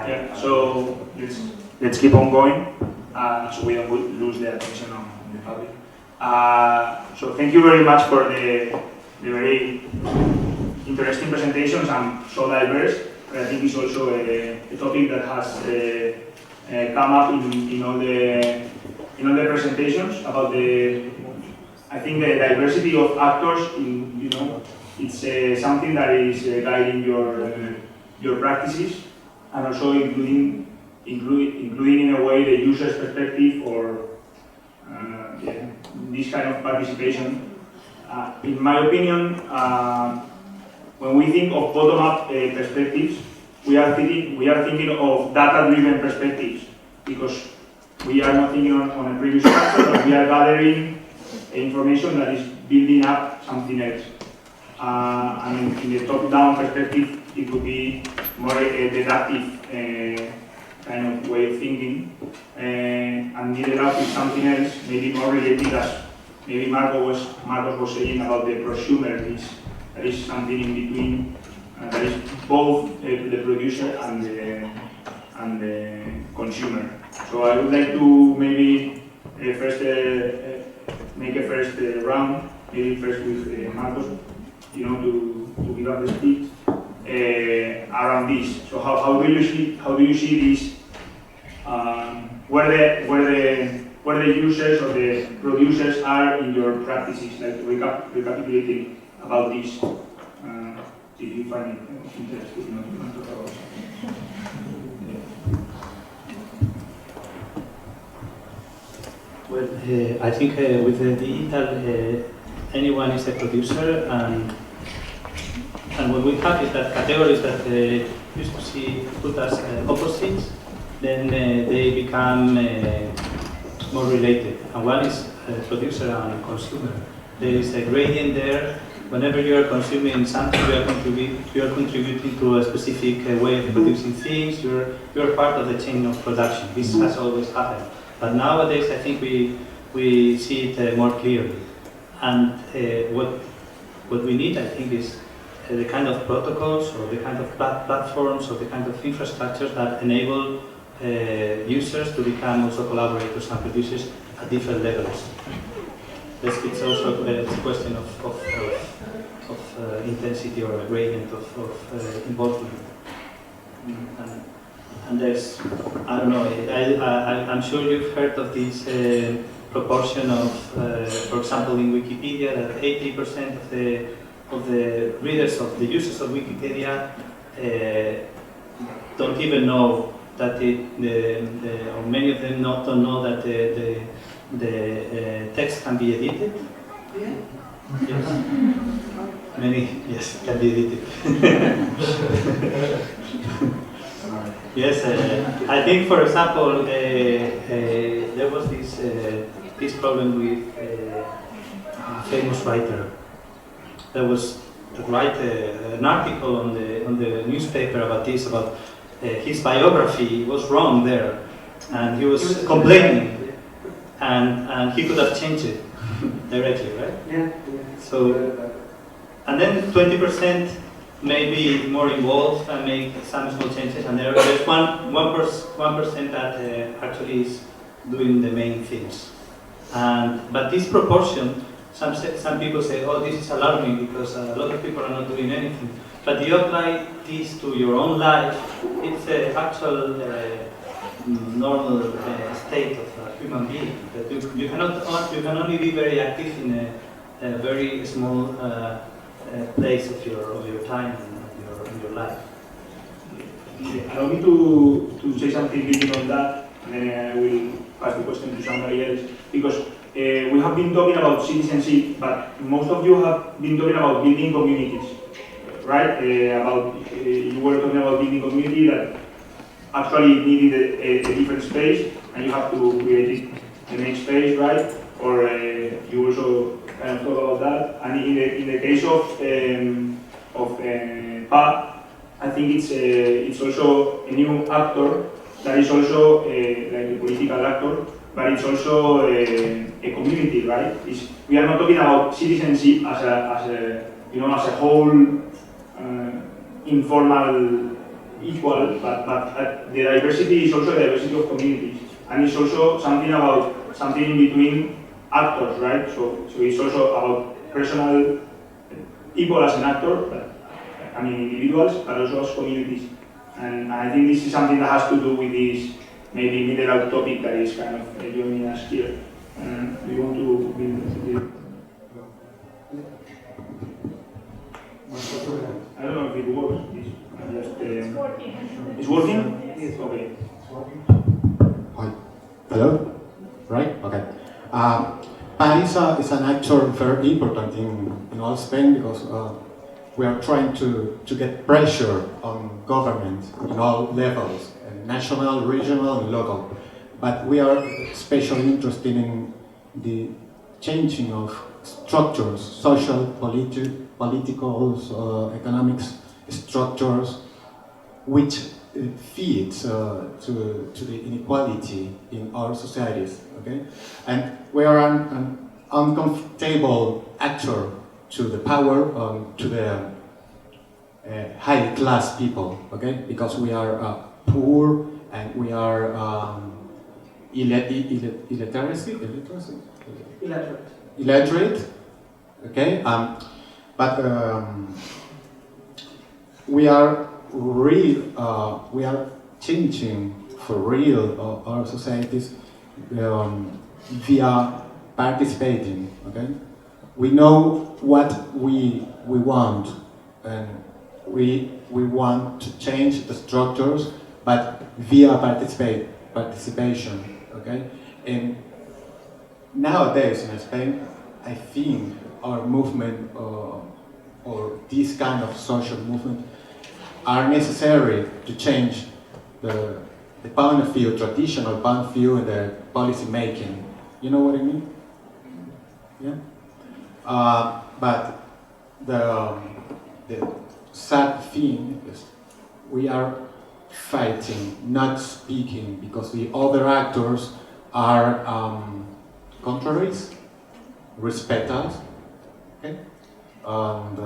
Yeah. So let's keep on going, so we don't lose the attention of the public. So thank you very much for the very interesting presentations and so diverse. I think it's also a topic that has come up in all the presentations about the. I think the diversity of actors it's something that is guiding your practices, and also including in a way the user's perspective or this kind of participation. In my opinion, when we think of bottom-up perspectives, we are thinking of data-driven perspectives, because we are not thinking on a previous structure, but we are gathering information that is building up something else. And in the top-down perspective, it would be more a deductive kind of way of thinking, and middle up is something else, maybe more related, as maybe Marcos was saying about the prosumer. There is something in between, that is both the producer and the consumer. So I would like to maybe first make a first round, maybe first with Marcos, to give up the speech around this. So how do you see this? Where the users or the producers are in your practices, like recapitulating about this. If you find it interesting, you want to talk about it. Well, I think with the digital, anyone is a producer, and what we have is that categories that used to see put as opposites, then they become more related. And one is producer and consumer. There is a gradient there. Whenever you are consuming something, you are contributing to a specific way of producing things. You are part of the chain of production. This has always happened. But nowadays, I think we see it more clearly. And what we need, I think, is the kind of protocols or the kind of platforms or the kind of infrastructures that enable users to become also collaborators and producers at different levels. It's also a question of intensity or a gradient of involvement. And there's, I don't know, I'm sure you've heard of this proportion of, for example, in Wikipedia, that 80% of the readers, of the users of Wikipedia, don't even know that or many of them don't know that the text can be edited. Yeah. Yes. Many, yes, can be edited. Yes, I think, for example, there was this problem with a famous writer that write an article on the newspaper about this, about his biography was wrong there, and he was complaining, and he could have changed it directly, right? Yeah. So, and then 20% may be more involved and make some small changes, and there's 1% that actually is doing the main things. But this proportion, some people say, oh, this is alarming because a lot of people are not doing anything. But you apply this to your own life, it's the actual normal state of a human being. That you can only be very active in a very small place of your time and your life. Allow me to say something building on that, and then I will pass the question to somebody else, because we have been talking about citizenship, but most of you have been talking about building communities, right? You were talking about building community that actually needed a different space, and you have to create the next space, right? Or you also kind of talk about that. And in the case of PA, I think it's also a new actor that is also like a political actor, but it's also a community, right? We are not talking about citizenship as a whole informal equal, but the diversity is also the diversity of communities, and it's also something about something in between actors, right? So it's also about personal people as an actor, but, I mean individuals, but also as communities. And I think this is something that has to do with this maybe middle out topic that is kind of joining us here. We want to build. I don't know if it works. It's working. It's working? Yes. Okay. Hi. Hello? Right? Okay. Pérez is an actor very important in all Spain because we are trying to get pressure on government in all levels, national, regional, and local. But we are especially interested in the changing of structures, social, political, economic structures, which feeds to the inequality in our societies. Okay, and we are an uncomfortable actor to the power, to the high class people. Okay, because we are poor and we are illiterate. Okay, but we are we are changing for real our societies via participating. Okay, we know what we want, and we want to change the structures, but via participation. Okay, and nowadays in Spain, I think our movement or this kind of social movement are necessary to change the point of view, traditional point of view in the policy making. You know what I mean? Yeah. But the sad thing is we are fighting, not speaking, because the other actors are contraries, respect us, okay? And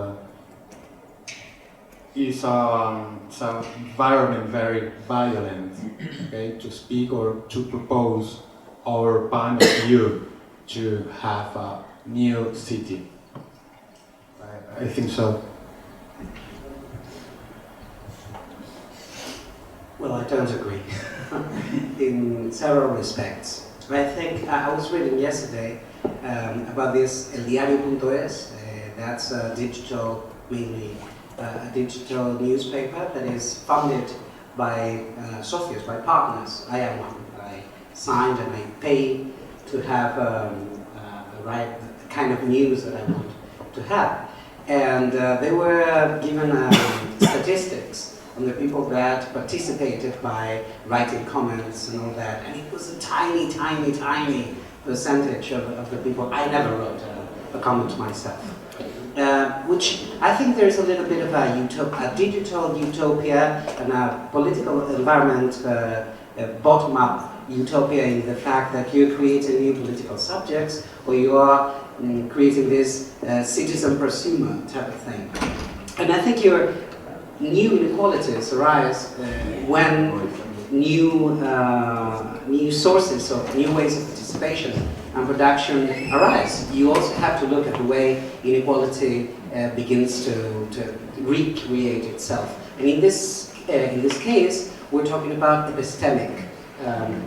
it's an environment very violent, okay, to speak or to propose our point of view to have a new city. I think so. Well, I don't agree in several respects. I think I was reading yesterday about this El Diario.es. That's a digital, mainly a digital newspaper that is funded by socios, by partners. I am one. I signed and I pay to have write the kind of news that I want to have. And they were given statistics on the people that participated by writing comments and all that, and it was a tiny, tiny, tiny percentage of the people. I never wrote a comment myself, which I think there's a little bit of a digital utopia and a political environment, bottom-up utopia in the fact that you're creating new political subjects, or you are creating this citizen prosumer type of thing. And I think new inequalities arise when new sources of new ways of participation and production arise. You also have to look at the way inequality begins to recreate itself. And in this case, we're talking about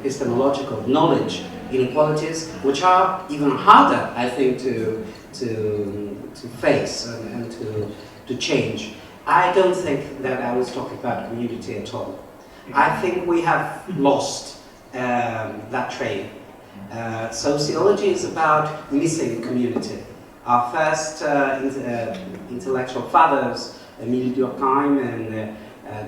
epistemological knowledge inequalities, which are even harder, I think, to face and to change. I don't think that I was talking about community at all. I think we have lost that train. Sociology is about missing community. Our first intellectual fathers, Émile Durkheim and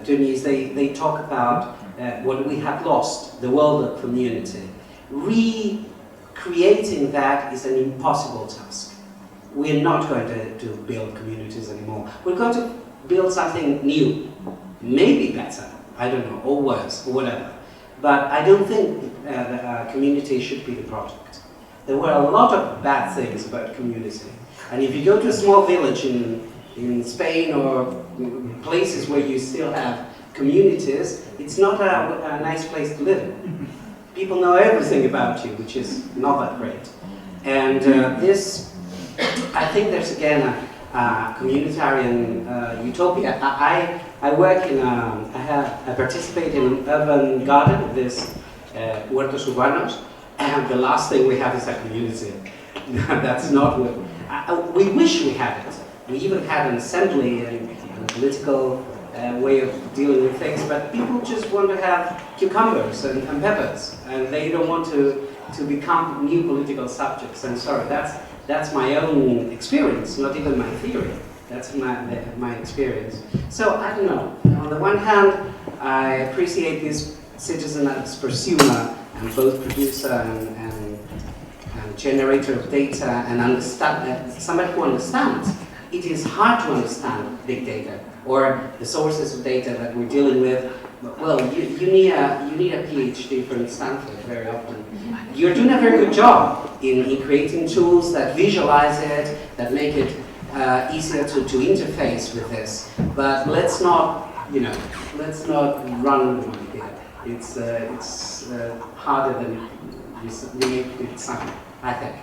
Denis, they talk about what we have lost, the world of community. Recreating that is an impossible task. We're not going to build communities anymore. We're going to build something new, maybe better, I don't know, or worse, or whatever. But I don't think that community should be the project. There were a lot of bad things about community. And if you go to a small village in Spain or places where you still have communities, it's not a nice place to live. People know everything about you, which is not that great. And this, I think there's again a communitarian utopia. I work in I participate in an urban garden, this huertos urbanos, and the last thing we have is a community. That's not what we wish we had it. We even had an assembly and a political way of dealing with things, but people just want to have cucumbers and peppers, and they don't want to become new political subjects. I'm sorry, that's my own experience, not even my theory. That's my experience. So I don't know. On the one hand, I appreciate this citizen as pursuer and both producer and generator of data and understand somebody who understands. It is hard to understand big data or the sources of data that we're dealing with. Well, you need a PhD from Stanford very often. You're doing a very good job in creating tools that visualize it, that make it easier to interface with this. But let's not run the money here. It's harder than we make it sound, I think.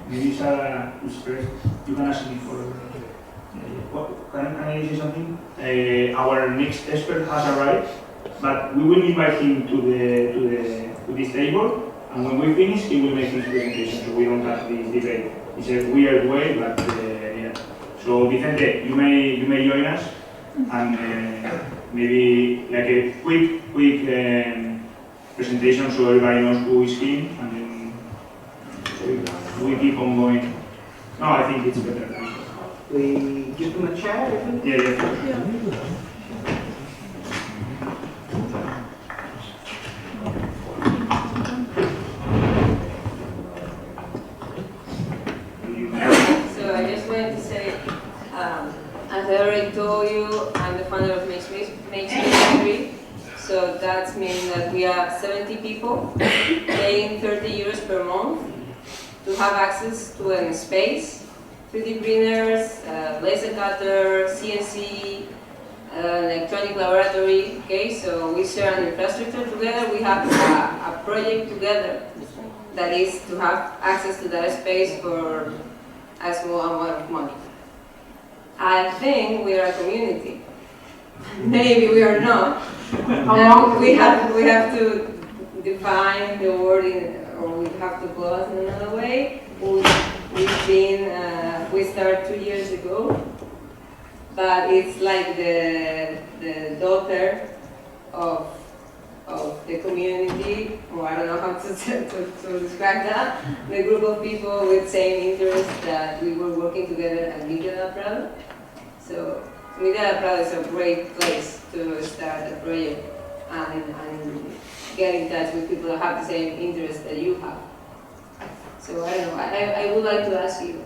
Maybe Sarah is first. You can ask me for. Can I say something? Our next expert has arrived, but we will invite him to this table, and when we finish, he will make his presentation, so we don't have this debate. It's a weird way, but yeah. So Vicente, you may join us, and maybe like a quick presentation so everybody knows who is him, and then we keep on going. No, I think it's better. We give them a chair, I think? Yeah. So I just wanted to say, as I already told you, I'm the founder of Make Space Library. So that means that we are 70 people paying 30 euros per month to have access to a space, 3D printers, laser cutter, CNC, electronic laboratory. Okay, so we share an infrastructure together. We have a project together that is to have access to that space for a small amount of money. I think we are a community. Maybe we are not. We have to define the word or we have to go out in another way. We started 2 years ago, but it's like the daughter of the community, or I don't know how to describe that, the group of people with same interests that we were working together at Media del Prado. So Media del Prado is a great place to start a project and get in touch with people that have the same interests that you have. So I don't know, I would like to ask you,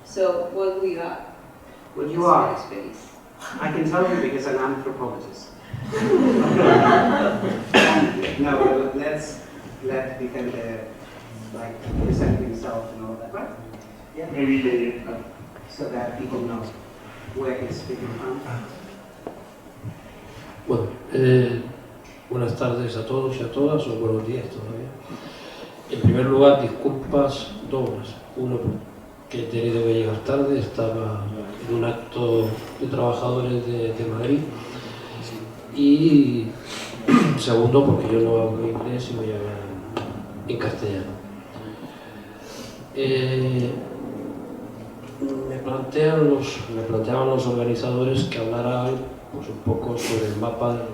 so what we are? What you are? Space. I can tell you because I'm an anthropologist. No, but let's let Vicente present himself and all that, right? Yeah. Maybe So that people know where he's speaking from. Bueno, buenas tardes a todos y a todas, o buenos días todavía. En primer lugar, disculpas dobles. Uno, que he tenido que llegar tarde, estaba en un acto de trabajadores de Madrid. Y segundo, porque yo no hablo inglés y voy a hablar en castellano. Me planteaban los organizadores que hablara pues, un poco sobre el mapa de los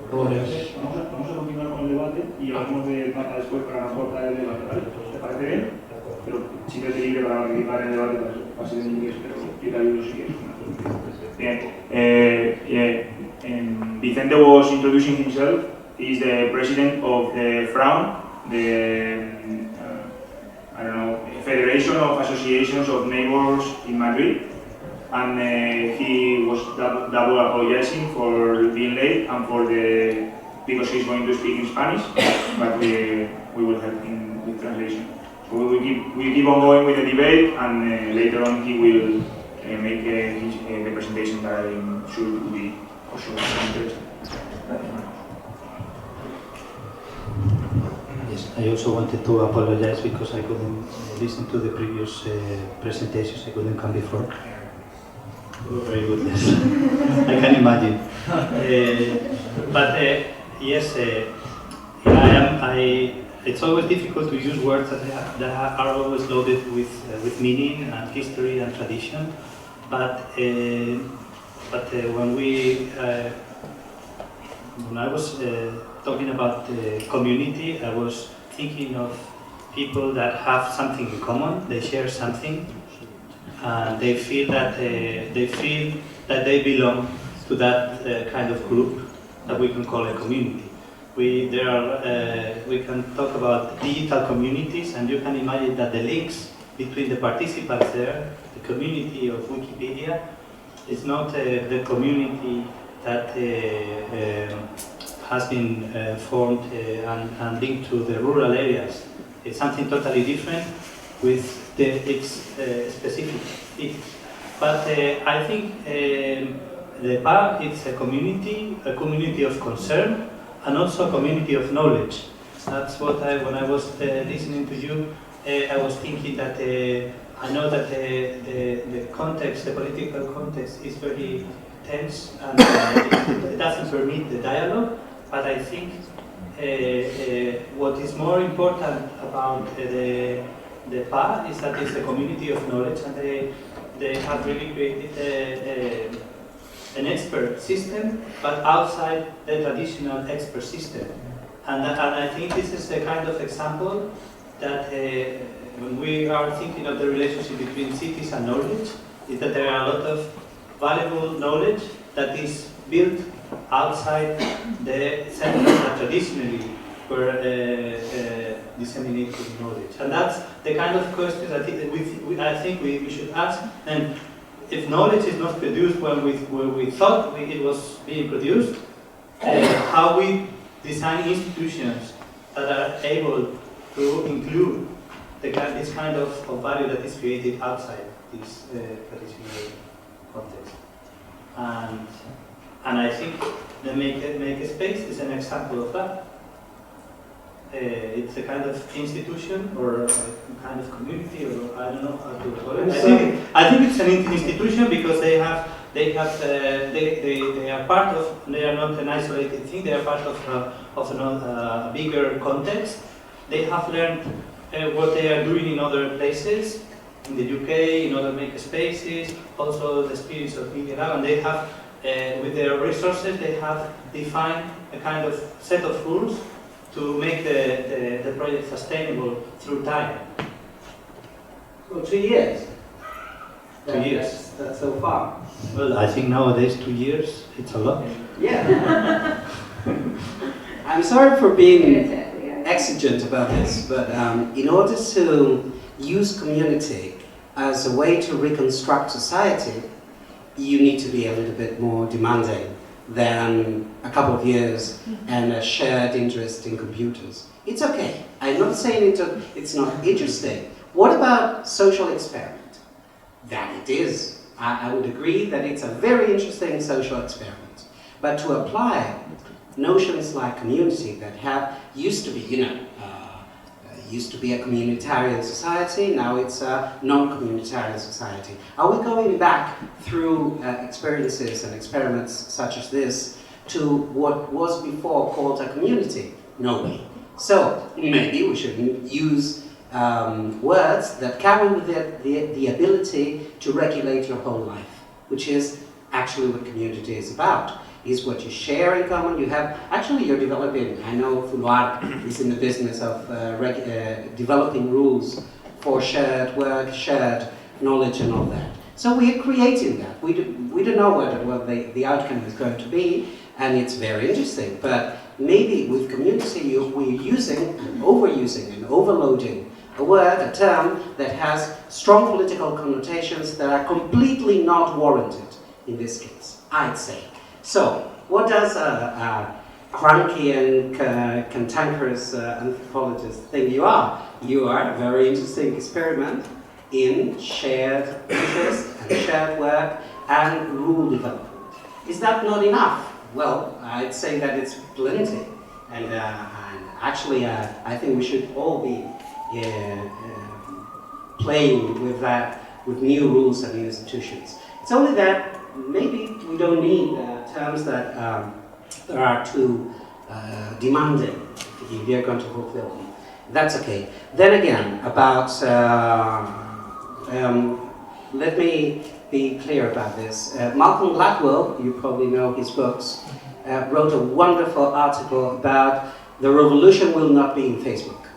errores. Vamos a continuar con el debate y hablamos del mapa después para no cortar el debate, ¿vale? ¿Te parece bien? Pero siéntete libre para participar en el debate, va a ser en inglés, pero yo te ayudo si quieres. Bien. Vicente was introducing himself. He's the president of the FRAUN, the Federation of Associations of Neighbors in Madrid, and he was double apologizing for being late and because he's going to speak in Spanish, but we will help him with translation. So we keep on going with the debate, and later on he will make the presentation that I'm sure will be also interesting. Yes, I also wanted to apologize because I couldn't listen to the previous presentations. I couldn't come before. Oh, very good, yes. I can imagine. Yes, it's always difficult to use words that are always loaded with meaning and history and tradition. But when I was talking about community, I was thinking of people that have something in common. They share something, and they feel that they belong to that kind of group that we can call a community. We can talk about digital communities, and you can imagine that the links between the participants there, the community of Wikipedia, is not the community that has been formed and linked to the rural areas. It's something totally different with its specific things. But I think the PA is a community of concern, and also a community of knowledge. That's what when I was listening to you, I was thinking that I know that the context, the political context, is very tense and it doesn't permit the dialogue. But I think what is more important about the PA is that it's a community of knowledge, and they have really created an expert system, but outside the traditional expert system. And I think this is the kind of example that when we are thinking of the relationship between cities and knowledge, is that there are a lot of valuable knowledge that is built outside the centers that traditionally were disseminating knowledge. And that's the kind of question that I think we should ask. And if knowledge is not produced when we thought it was being produced, how we design institutions that are able to include this kind of value that is created outside this traditional context. And I think the make a space is an example of that. It's a kind of institution or a kind of community, or I don't know how to call it. I think it's an institution because they are part of. They are not an isolated thing. They are part of a bigger context. They have learned what they are doing in other places, in the UK, in other makerspaces, also the spirits of Media Lab, and they have, with their resources, they have defined a kind of set of rules to make the project sustainable through time. Well, 2 years. 2 years. That's so far. Well, I think nowadays 2 years, it's a lot. Yeah. I'm sorry for being exigent about this, but in order to use community as a way to reconstruct society, you need to be a little bit more demanding than a couple of years and a shared interest in computers. It's okay. I'm not saying it's not interesting. What about social experiment? That it is. I would agree that it's a very interesting social experiment. But to apply notions like community that used to be, used to be a communitarian society, now it's a non-communitarian society. Are we going back through experiences and experiments such as this to what was before called a community? No way. So maybe we should use words that carry with it the ability to regulate your whole life, which is actually what community is about. Is what you share in common. You're developing, I know Fuluar is in the business of developing rules for shared work, shared knowledge and all that. So we are creating that. We don't know what the outcome is going to be, and it's very interesting. But maybe with community we're using and overusing and overloading a word, a term that has strong political connotations that are completely not warranted in this case, I'd say. So, what does a cranky and cantankerous anthropologist think you are? You are a very interesting experiment in shared interest and shared work and rule development. Is that not enough? Well, I'd say that it's plenty, and actually, I think we should all be playing with that, with new rules and new institutions. It's only that maybe we don't need terms that are too demanding if you're going to fulfill them. That's okay. Then again, about let me be clear about this. Malcolm Gladwell, you probably know his books, wrote a wonderful article about the revolution will not be in Facebook.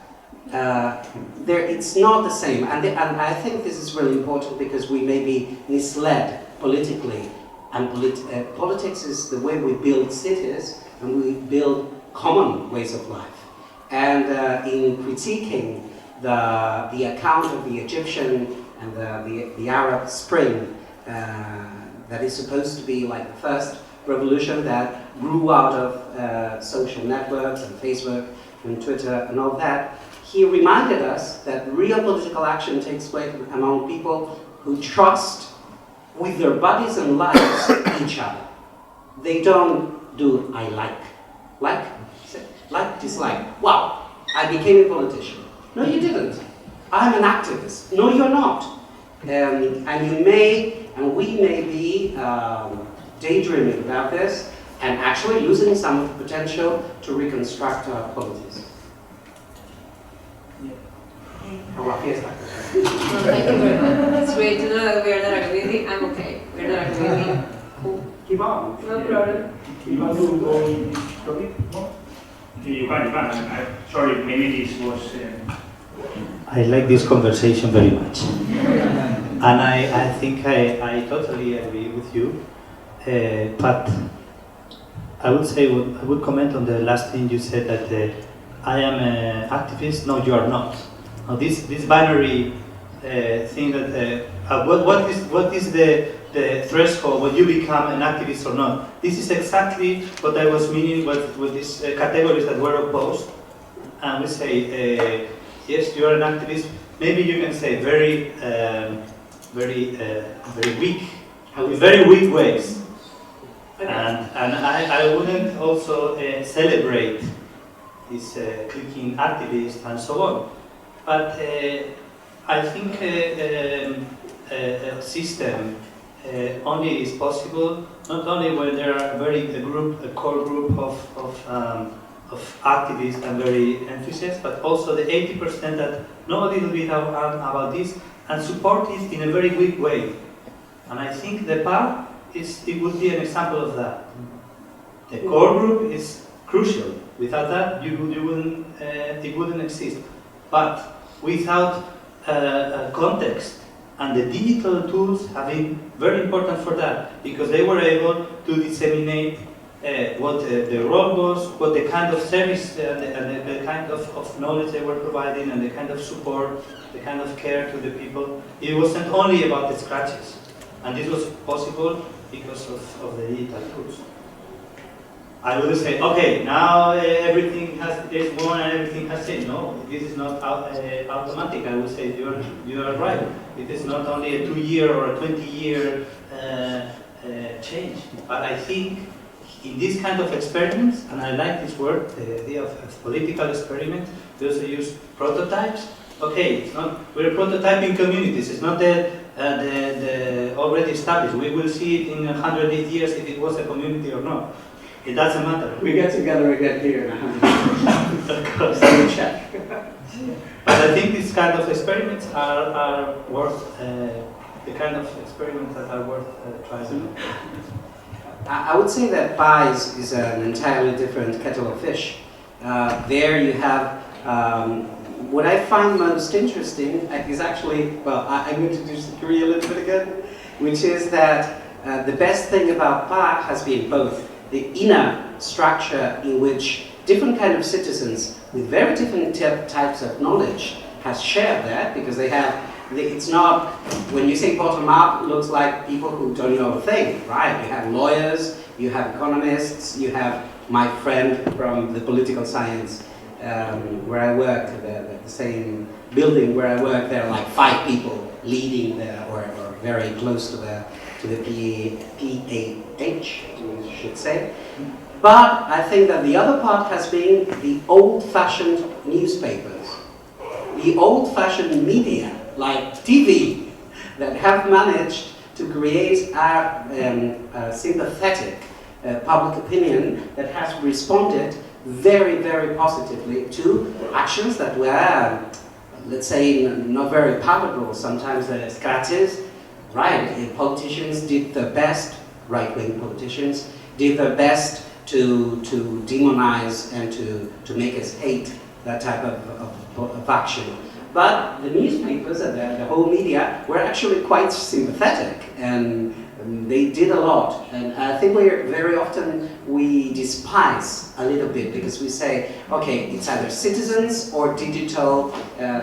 It's not the same, and I think this is really important because we may be misled politically, and politics is the way we build cities and we build common ways of life. And in critiquing the account of the Egyptian and the Arab Spring, that is supposed to be like the first revolution that grew out of social networks and Facebook and Twitter and all that, he reminded us that real political action takes place among people who trust with their bodies and lives each other. They don't do I like, dislike. Wow, I became a politician. No, you didn't. I'm an activist. No, you're not. And you may, and we may be daydreaming about this and actually losing some of the potential to reconstruct our polities. No, thank you very much. It's great to know that we are not agreeing. I'm okay. We're not agreeing. Cool. Keep on. No problem. You want to go in topic? No? You can. Sorry, maybe this was... I like this conversation very much. And I think I totally agree with you. But I would say, I would comment on the last thing you said, that I am an activist. No, you are not. Now this binary thing that what is the threshold when you become an activist or not? This is exactly what I was meaning with these categories that were opposed. And we say, yes, you are an activist. Maybe you can say very weak, in very weak ways. And I wouldn't also celebrate this clicking activist and so on. But I think a system only is possible not only when there are a core group of activists and very enthusiasts, but also the 80% that know a little bit about this and support it in a very weak way. And I think the PAR it would be an example of that. The core group is crucial. Without that, it wouldn't exist. But without context, and the digital tools have been very important for that, because they were able to disseminate what the role was, what the kind of service and the kind of knowledge they were providing, and the kind of support, the kind of care to the people. It wasn't only about the scratches, and this was possible because of the digital tools. I would say, okay, now everything is one and everything has changed. No, this is not automatic. I would say you are right. It is not only a 2-year or a 20-year change. But I think in this kind of experiments, and I like this word, the idea of political experiment, we also use prototypes. Okay, it's not, we're prototyping communities. It's not the already established. We will see it in 108 years if it was a community or not. It doesn't matter. We get together again here in 100 years. Of course. We check. But I think these kind of experiments are worth, the kind of experiments that are worth trying. I would say that pies is an entirely different kettle of fish. There you have, what I find most interesting is actually, well, I'm going to disagree a little bit again, which is that the best thing about pie has been both the inner structure in which different kind of citizens with very different types of knowledge has shared that, because they have, it's not, when you say bottom up, it looks like people who don't know a thing, right? You have lawyers, you have economists, you have my friend from the political science where I work, the same building where I work, there are like 5 people leading there or very close to to the PAH, we should say. But I think that the other part has been the old-fashioned newspapers, the old-fashioned media, like TV, that have managed to create a sympathetic public opinion that has responded very, very positively to actions that were, let's say, not very palatable. Sometimes the scratches, right? Politicians did their best, right-wing politicians did their best to demonize and to make us hate that type of action. But the newspapers and the whole media were actually quite sympathetic, and they did a lot. And I think very often we despise a little bit because we say, okay, it's either citizens or digital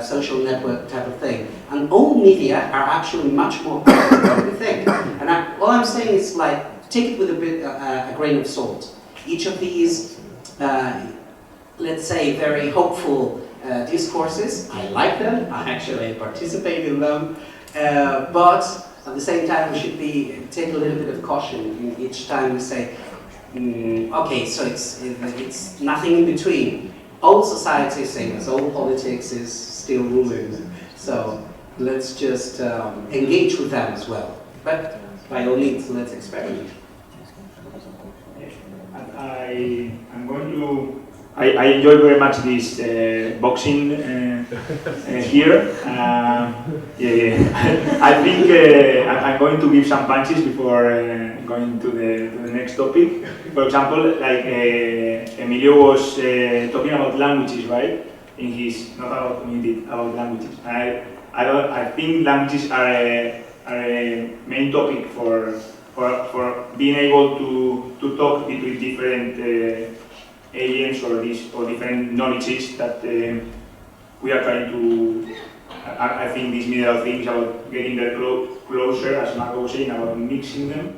social network type of thing. And all media are actually much more powerful than we think. And all I'm saying is, like, take it with a grain of salt. Each of these, let's say, very hopeful discourses, I like them, I actually participate in them, but at the same time we should take a little bit of caution in each time we say, okay, so it's nothing in between. Old society is same as old politics is still ruling, so let's just engage with them as well. But by all means, let's experiment. I enjoy very much this boxing here. I think I'm going to give some punches before going to the next topic. For example, like Emilio was talking about languages, right? In his, not about community, about languages. I think languages are a main topic for being able to talk between different agents or different knowledges that we are trying to. I think these middle things about getting them closer, as Marco was saying, about mixing them.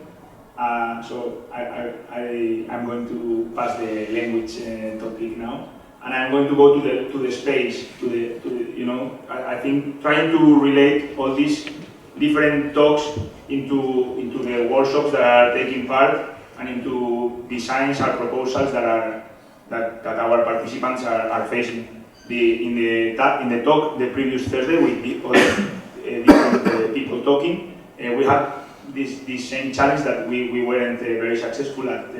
So I'm going to pass the language topic now, and I'm going to go to the space, to the you know. I think trying to relate all these different talks into the workshops that are taking part and into designs or proposals that our participants are facing. In the talk the previous Thursday with the other different people talking, we had this same challenge that we weren't very successful at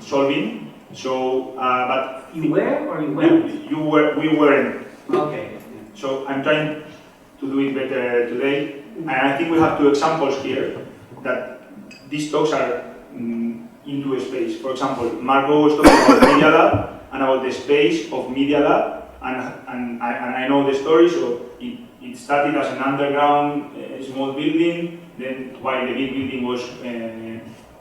solving. So, but you were or you weren't? We weren't. Okay. So I'm trying to do it better today, and I think we have two examples here that these talks are into a space. For example, Marco was talking about Media Lab and about the space of Media Lab, and I know the story. So it started as an underground small building, then while the big building was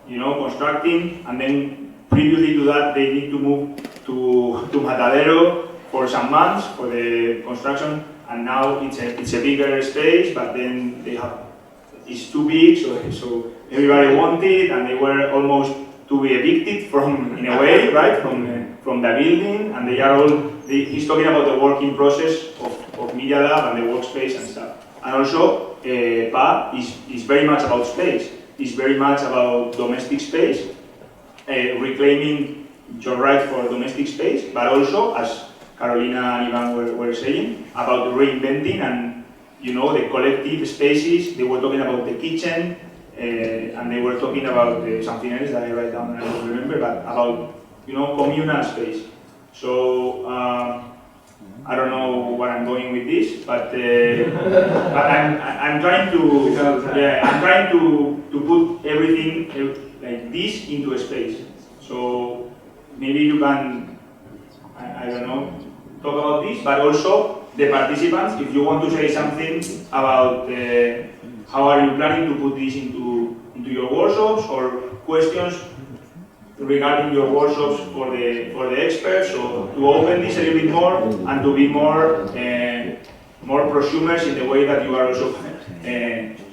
constructing, and then previously to that they need to move to Matadero for some months for the construction, and now it's a bigger space, but then it's too big, so everybody wanted, and they were almost to be evicted from, in a way, right, from the building, and they are all. He's talking about the working process of Media Lab and the workspace and stuff. And also, PA is very much about space. It's very much about domestic space, reclaiming your right for domestic space, but also, as Carolina and Ivan were saying, about reinventing and the collective spaces. They were talking about the kitchen, and they were talking about something else that I write down and I don't remember, but about communal space. So I don't know where I'm going with this, but I'm trying to put everything like this into a space. So maybe you can, I don't know, talk about this, but also the participants, if you want to say something about how are you planning to put this into your workshops, or questions regarding your workshops for the experts, so to open this a little bit more and to be more prosumers in the way that you are also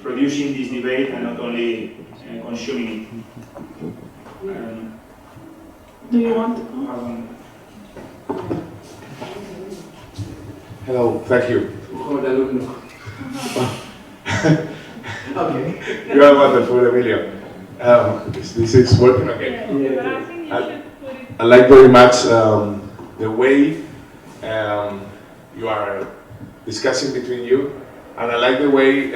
producing this debate and not only consuming it. Do you want to? Hello, thank you. Okay. You are wonderful, Emilio. This is working okay. I like very much the way you are discussing between you, and I like the way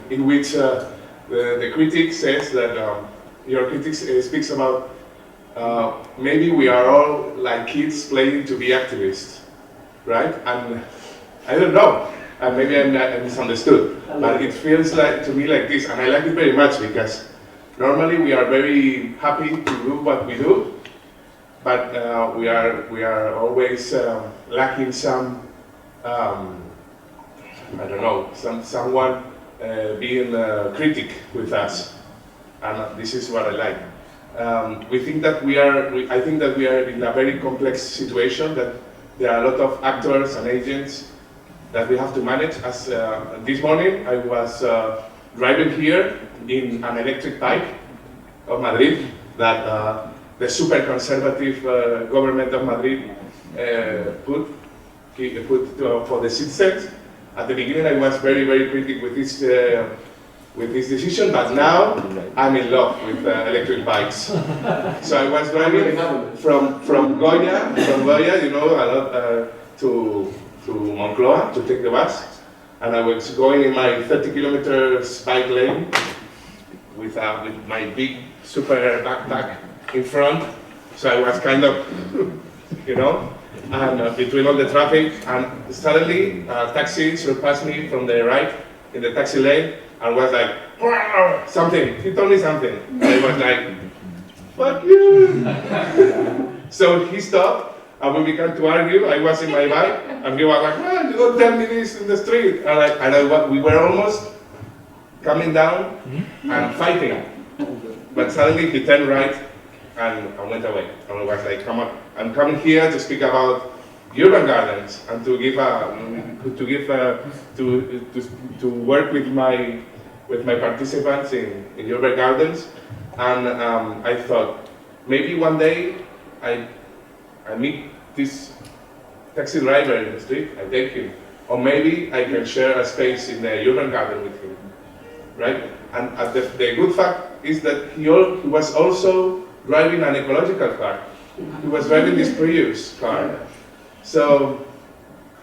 in which the critic says that your critic speaks about maybe we are all like kids playing to be activists, right? And I don't know, and maybe I'm misunderstood, but it feels like to me like this, and I like it very much because normally we are very happy to do what we do, but we are always lacking some I don't know, someone being a critic with us, and this is what I like. We think that I think that we are in a very complex situation, that there are a lot of actors and agents that we have to manage. As this morning I was driving here in an electric bike of Madrid that the super conservative government of Madrid put for the citizens. At the beginning I was very critical with this decision, but now I'm in love with electric bikes. So I was driving from Goya, you know, a lot to Moncloa to take the bus, and I was going in my 30 kilometers bike lane with my big super backpack in front. So I was kind of, you know, and between all the traffic, and suddenly a taxi surpassed me from the right in the taxi lane and was like, something, he told me something. And I was like, fuck you. So he stopped and we began to argue. I was in my bike and he was like, well, you got 10 minutes in the street. And we were almost coming down and fighting. But suddenly he turned right and went away. And I was like, come on, I'm coming here to speak about urban gardens and to work with my participants in urban gardens. And I thought maybe one day I meet this taxi driver in the street, I take him, or maybe I can share a space in the urban garden with him, right? And the good fact is that he was also driving an ecological car. He was driving this Prius car. So,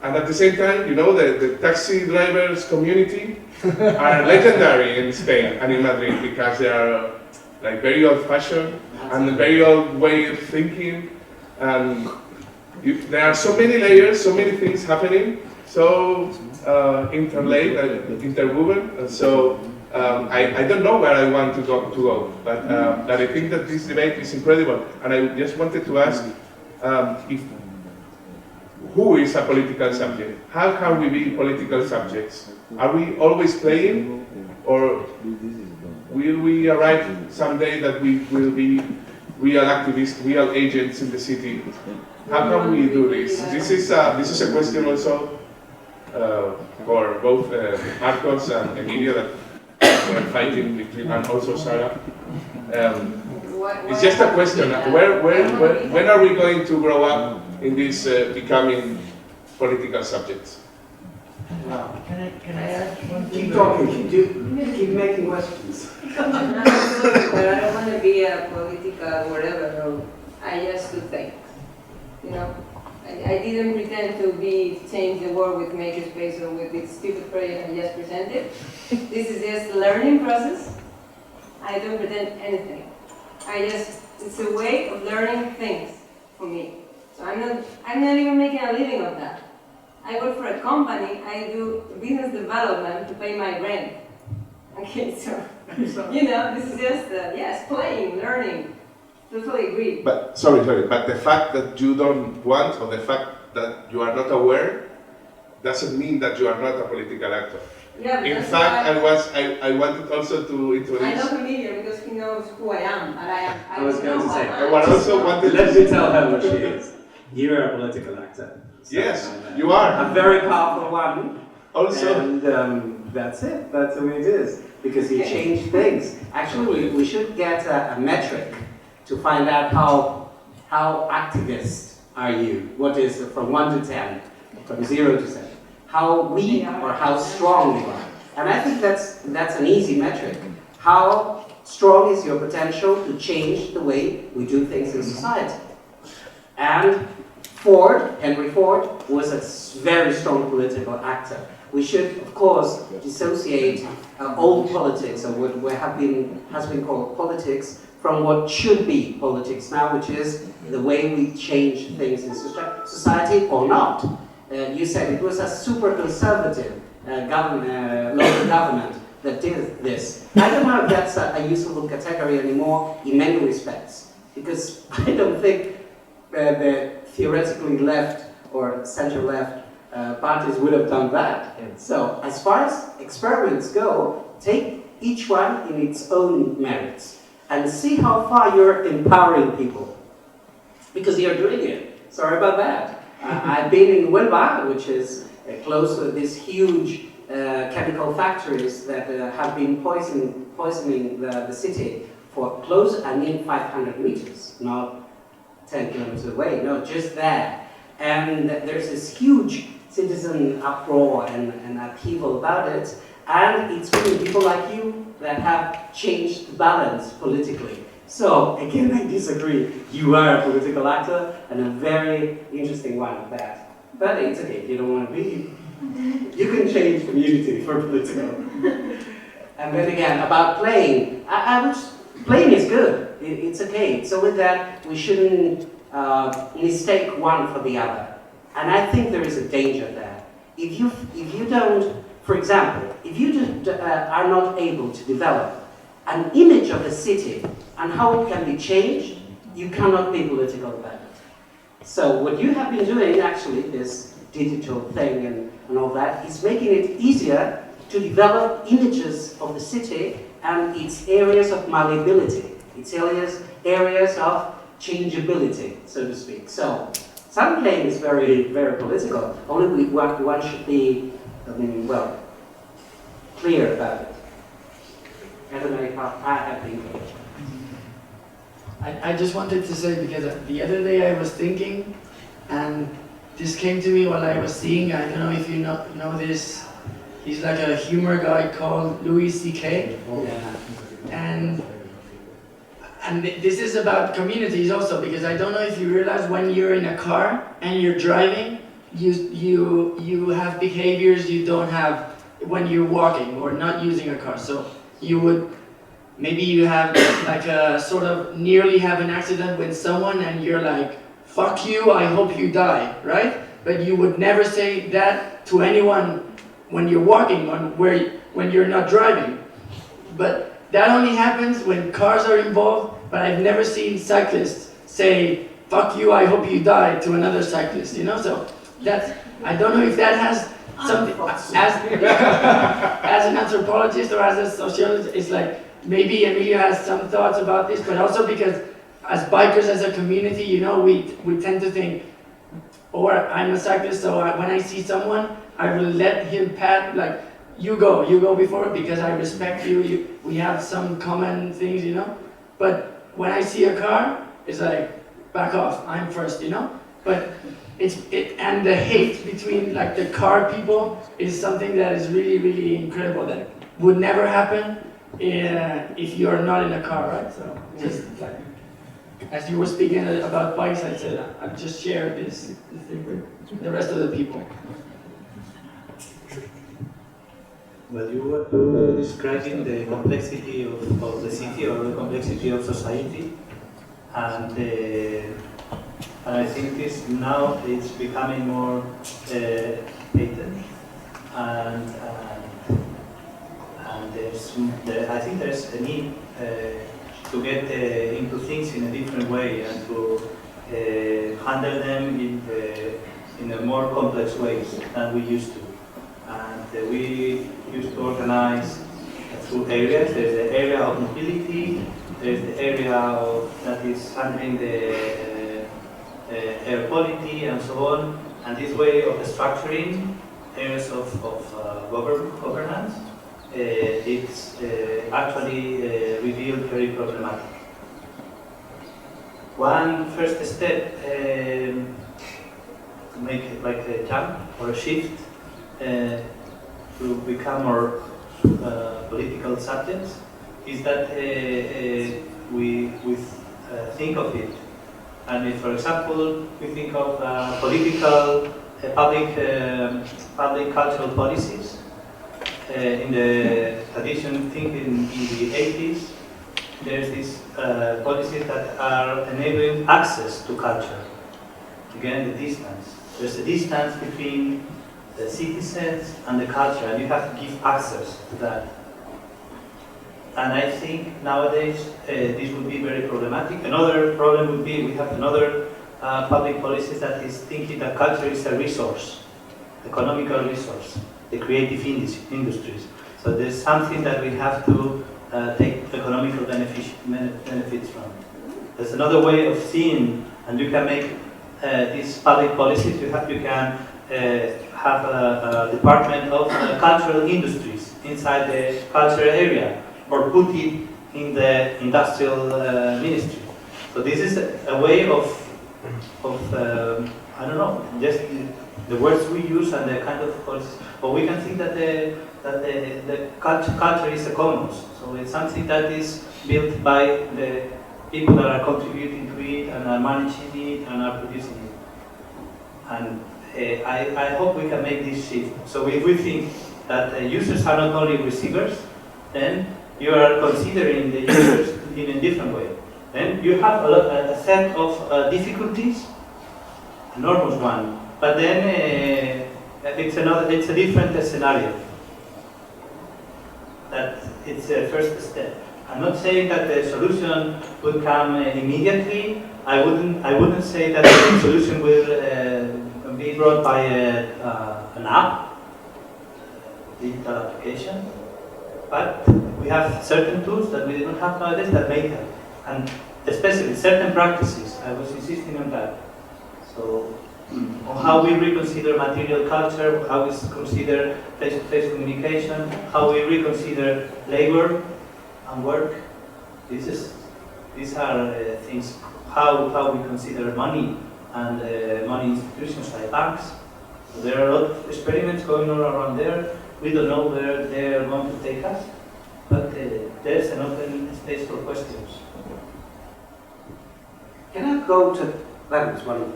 and at the same time, you know, the taxi drivers community are legendary in Spain and in Madrid because they are like very old-fashioned and a very old way of thinking. And there are so many layers, so many things happening, so interwoven. And so I don't know where I want to go, but I think that this debate is incredible. And I just wanted to ask who is a political subject? How can we be political subjects? Are we always playing, or will we arrive someday that we will be real activists, real agents in the city? How can we do this? This is a question also for both Marcos and Emilio that we're fighting between, and also Sarah. It's just a question. When are we going to grow up in this becoming political subjects? Wow. Can I ask one thing? Keep talking. Keep making questions. But I don't want to be a political whatever. I just do things. You know, I didn't pretend to change the world with Makerspace or with this stupid project I just presented. This is just a learning process. I don't pretend anything. It's a way of learning things for me. So I'm not even making a living of that. I work for a company, I do business development to pay my rent. Okay, so, you know, this is just, yes, playing, learning. Totally agree. But, sorry, but the fact that you don't want, or the fact that you are not aware, doesn't mean that you are not a political actor. Yeah, in fact, I wanted also to introduce... I love Emilio because he knows who I am, and I was going to say, I also wanted let me tell her what she is. You're a political actor. So, yes, you are. A very powerful one. Also. And that's it. That's the way it is. Because you change things. Actually, we should get a metric to find out how activist are you. What is from 1 to 10, from 0 to 7. How weak or how strong you are. And I think that's an easy metric. How strong is your potential to change the way we do things in society? And Henry Ford, was a very strong political actor. We should, of course, dissociate old politics, or what has been called politics, from what should be politics now, which is the way we change things in society or not. You said it was a super conservative local government that did this. I don't know if that's a useful category anymore in many respects, because I don't think the theoretically left or center-left parties would have done that. So as far as experiments go, take each one in its own merits and see how far you're empowering people. Because you're doing it. Sorry about that. I've been in Huelva, which is close to these huge chemical factories that have been poisoning the city for close, 500 meters, not 10 kilometers away, no, just there. And there's this huge citizen uproar and upheaval about it, and it's really people like you that have changed the balance politically. So, again, I disagree. You are a political actor, and a very interesting one at that. But it's okay, if you don't want to be. You can change community for political. And then again, about playing. Playing is good. It's okay. It's only that we shouldn't mistake one for the other. And I think there is a danger there. If you don't, for example, if you are not able to develop an image of a city and how it can be changed, you cannot be political about it. So what you have been doing, actually, this digital thing and all that, is making it easier to develop images of the city and its areas of malleability, its areas of changeability, so to speak. So some claim is very, very political. Only one should be, clear about it. I don't know if I have been clear. I just wanted to say, because the other day I was thinking, and this came to me while I was seeing, I don't know if you know this, he's like a humor guy called Louis C.K. And this is about communities also, because I don't know if you realize when you're in a car and you're driving, you have behaviors you don't have when you're walking or not using a car. So maybe you have like a sort of nearly have an accident with someone and you're like, fuck you, I hope you die, right? But you would never say that to anyone when you're walking, when you're not driving. But that only happens when cars are involved, but I've never seen cyclists say, fuck you, I hope you die to another cyclist, you know? So I don't know if that has something, as an anthropologist or as a sociologist, it's like, maybe Emilio has some thoughts about this, but also because as bikers, as a community, you know, we tend to think, or I'm a cyclist, so when I see someone, I will let him pass, like, you go before, because I respect you, we have some common things, you know? But when I see a car, it's like, back off, I'm first, you know? But and the hate between like the car people is something that is really, really incredible, that would never happen if you're not in a car, right? So just like, as you were speaking about bikes, I said I'd just share this thing with the rest of the people. Well, you were describing the complexity of the city or the complexity of society, and I think this now it's becoming more patent, and I think there's a need to get into things in a different way and to handle them in a more complex ways than we used to. And we used to organize through areas. There's the area of mobility, there's the area that is handling the air quality and so on. And this way of structuring areas of governance, it's actually revealed very problematic. One first step to make it like a jump or a shift to become more political subjects is that we think of it. And if, for example, we think of political, public cultural policies, in the tradition thinking in the 80s, there's these policies that are enabling access to culture. Again, the distance. There's a distance between the citizens and the culture, and you have to give access to that. And I think nowadays this would be very problematic. Another problem would be we have another public policy that is thinking that culture is a resource, economical resource, the creative industries. So there's something that we have to take economical benefits from. There's another way of seeing, and you can make these public policies. You can have a department of cultural industries inside the cultural area, or put it in the industrial ministry. So this is a way of I don't know, just the words we use and the kind of policies. But we can think that the culture is a commons. So it's something that is built by the people that are contributing to it and are managing it and are producing it. And I hope we can make this shift. So if we think that users are not only receivers, then you are considering the users in a different way. Then you have a set of difficulties, enormous one, but then it's a different scenario. That it's a first step. I'm not saying that the solution will come immediately. I wouldn't say that the solution will be brought by an app, digital application. But we have certain tools that we don't have nowadays that make them. And especially certain practices, I was insisting on that. So, on how we reconsider material culture, how we consider face-to-face communication, how we reconsider labor and work. These are things, how we consider money and money institutions like banks. So there are a lot of experiments going on around there. We don't know where they are going to take us, but there's an open space for questions. Can I go to, that was one.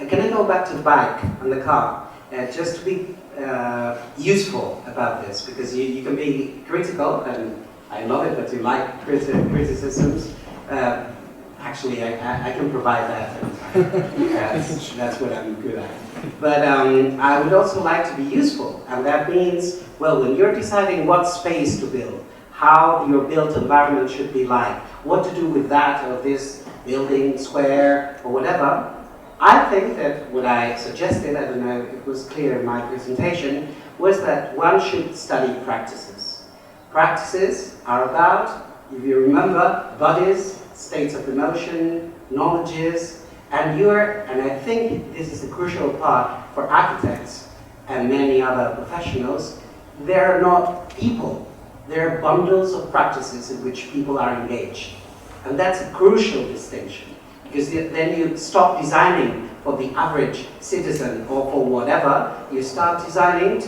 Can I go back to the bike and the car, just to be useful about this, because you can be critical, and I love it that you like criticisms. Actually, I can provide that. That's what I'm good at. But I would also like to be useful, and that means, well, when you're deciding what space to build, how your built environment should be like, what to do with that or this building, square, or whatever, I think that what I suggested, I don't know if it was clear in my presentation, was that one should study practices. Practices are about, if you remember, bodies, states of emotion, knowledges, and I think this is a crucial part for architects and many other professionals, they're not people, they're bundles of practices in which people are engaged. And that's a crucial distinction, because then you stop designing for the average citizen or for whatever, you start designing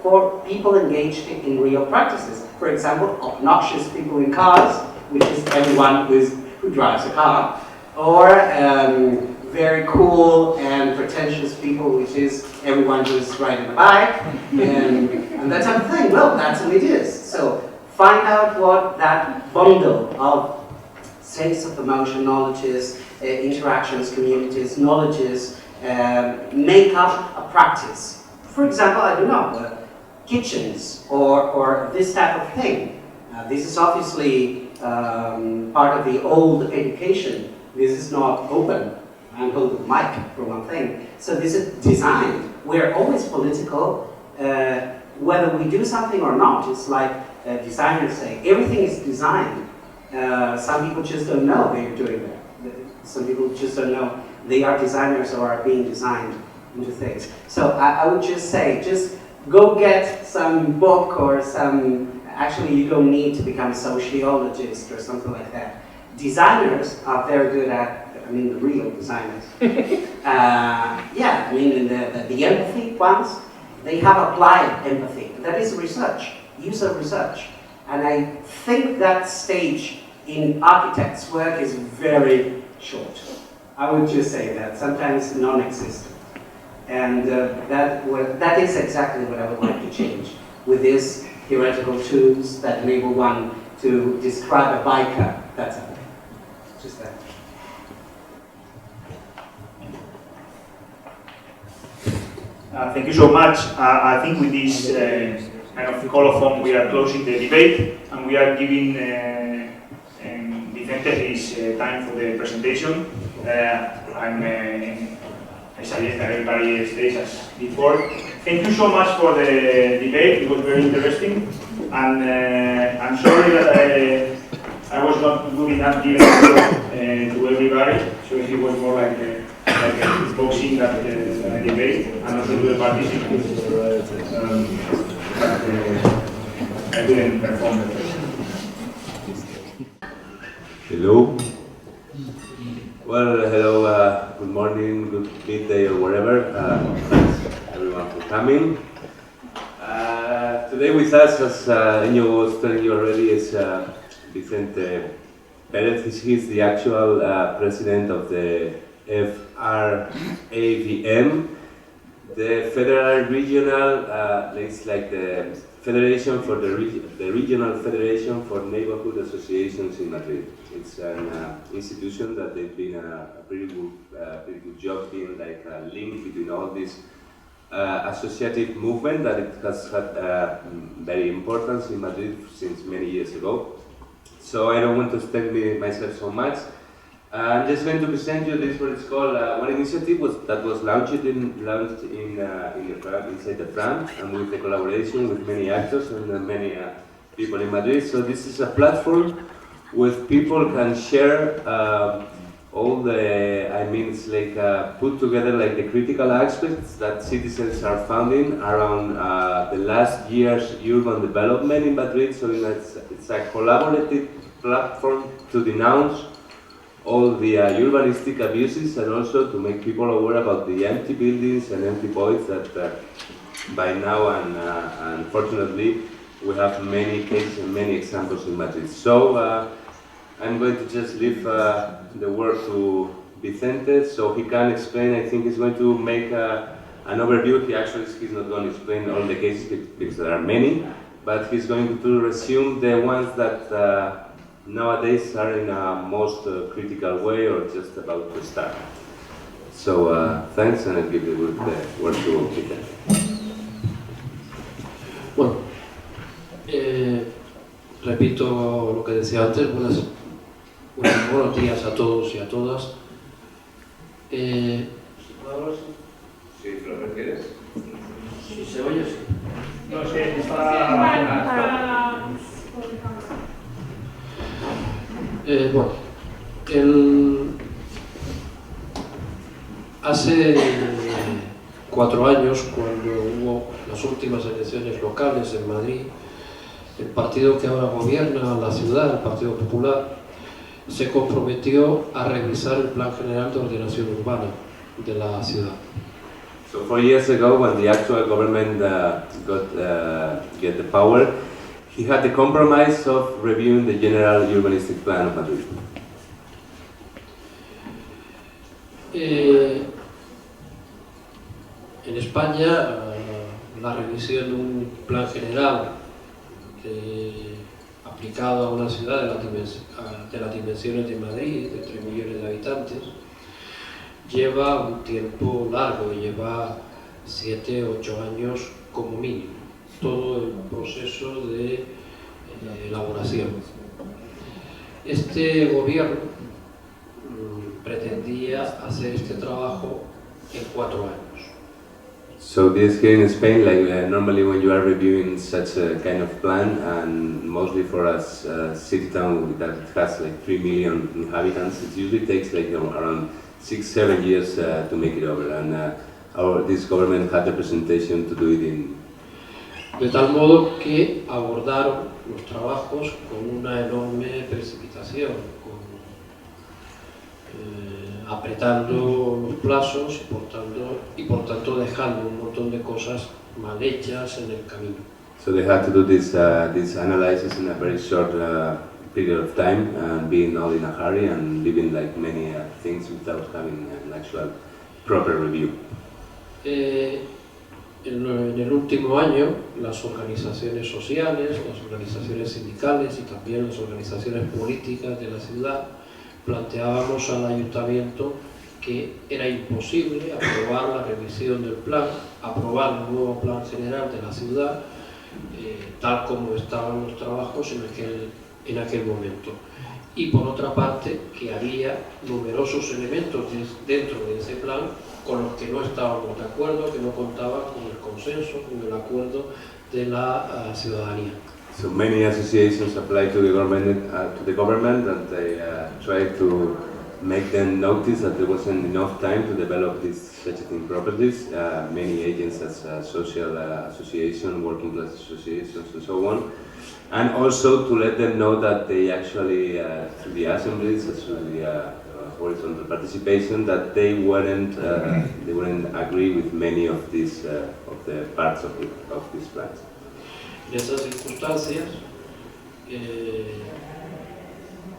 for people engaged in real practices. For example, obnoxious people in cars, which is everyone who drives a car, or very cool and pretentious people, which is everyone who's riding a bike, and that type of thing. Well, that's what it is. So find out what that bundle of states of emotion, knowledges, interactions, communities, knowledges make up a practice. For example, I don't know, kitchens or this type of thing. This is obviously part of the old education. This is not open. I'm holding the mic for one thing. So this is design. We're always political, whether we do something or not. It's like designers say, everything is designed. Some people just don't know they're doing that. Some people just don't know they are designers or are being designed into things. So I would just say, just go get some book or some, actually you don't need to become a sociologist or something like that. Designers are very good at, I mean the real designers. Yeah, I mean in the empathy ones, they have applied empathy. That is research, user research. And I think that stage in architects' work is very short. I would just say that, sometimes non-existent. And that is exactly what I would like to change with these theoretical tools that enable one to describe a biker. That's it. Just that. Thank you so much. I think with this kind of colophon we are closing the debate and we are giving Vicente his time for the presentation. I suggest that everybody stays as before. Thank you so much for the debate. It was very interesting. And I'm sorry that I was not good enough giving to everybody. So it was more like a boxing than a debate, and also to the participants. I couldn't perform the first. Hello. Well, hello, good morning, good midday, or wherever. Thanks everyone for coming. Today with us, as Inigo was telling you already, is Vicente Pérez. He's the actual president of the FRAVM, the Federal Regional, it's like the Federation for the Regional Federation for Neighborhood Associations in Madrid. It's an institution that they've been a pretty good job being like a link between all this associative movement that it has had very importance in Madrid since many years ago. So I don't want to extend myself so much. I'm just going to present you this what it's called one initiative that was launched inside the Fran, and with the collaboration with many actors and many people in Madrid. So this is a platform where people can share all the, it's like put together like the critical aspects that citizens are finding around the last year's urban development in Madrid. So it's a collaborative platform to denounce all the urbanistic abuses and also to make people aware about the empty buildings and empty voids that by now and unfortunately we have many cases and many examples in Madrid. So I'm going to just leave the word to Vicente so he can explain. I think he's going to make an overview. He's not going to explain all the cases because there are many, but he's going to resume the ones that nowadays are in a most critical way or just about to start. So thanks, and I'll give the word to Vicente. Bueno, repito lo que decía antes, buenos días a todos y a todas. Si lo requieres. Si se oye, sí. No sé, está... Hace 4 años, cuando hubo las últimas elecciones locales en Madrid, el partido que ahora gobierna la ciudad, el Partido Popular, se comprometió a revisar el Plan General de Ordenación Urbana de la ciudad. So 4 years ago, when the actual government get the power, he had the compromise of reviewing the general urbanistic plan of Madrid. En España, la revisión de un plan general aplicado a una ciudad de las dimensiones de Madrid, de 3 millones de habitantes, lleva un tiempo largo, lleva 7-8 años como mínimo, todo el proceso de elaboración. Este gobierno pretendía hacer este trabajo en 4 años. So this here in Spain, like normally when you are reviewing such a kind of plan, and mostly for a city town that has like 3 million inhabitants, it usually takes like around 6-7 years to make it over, and this government had the presentation to do it in. De tal modo que abordaron los trabajos con una enorme precipitación, apretando los plazos y por tanto dejando un montón de cosas mal hechas en el camino. So they had to do this analysis in a very short period of time, and being all in a hurry and leaving like many things without having an actual proper review. En el último año, las organizaciones sociales, las organizaciones sindicales y también las organizaciones políticas de la ciudad planteábamos al ayuntamiento que era imposible aprobar la revisión del plan, aprobar el nuevo plan general de la ciudad, tal como estaban los trabajos en aquel momento. Y por otra parte, que había numerosos elementos dentro de ese plan con los que no estábamos de acuerdo, que no contaban con el consenso, con el acuerdo de la ciudadanía. So many associations applied to the government, and they tried to make them notice that there wasn't enough time to develop these such properties. Many agents as social association, working class associations, and so on. And also to let them know that they actually, through the assemblies, through the horizontal participation, that they wouldn't agree with many of these of the parts of these plans. En esas circunstancias,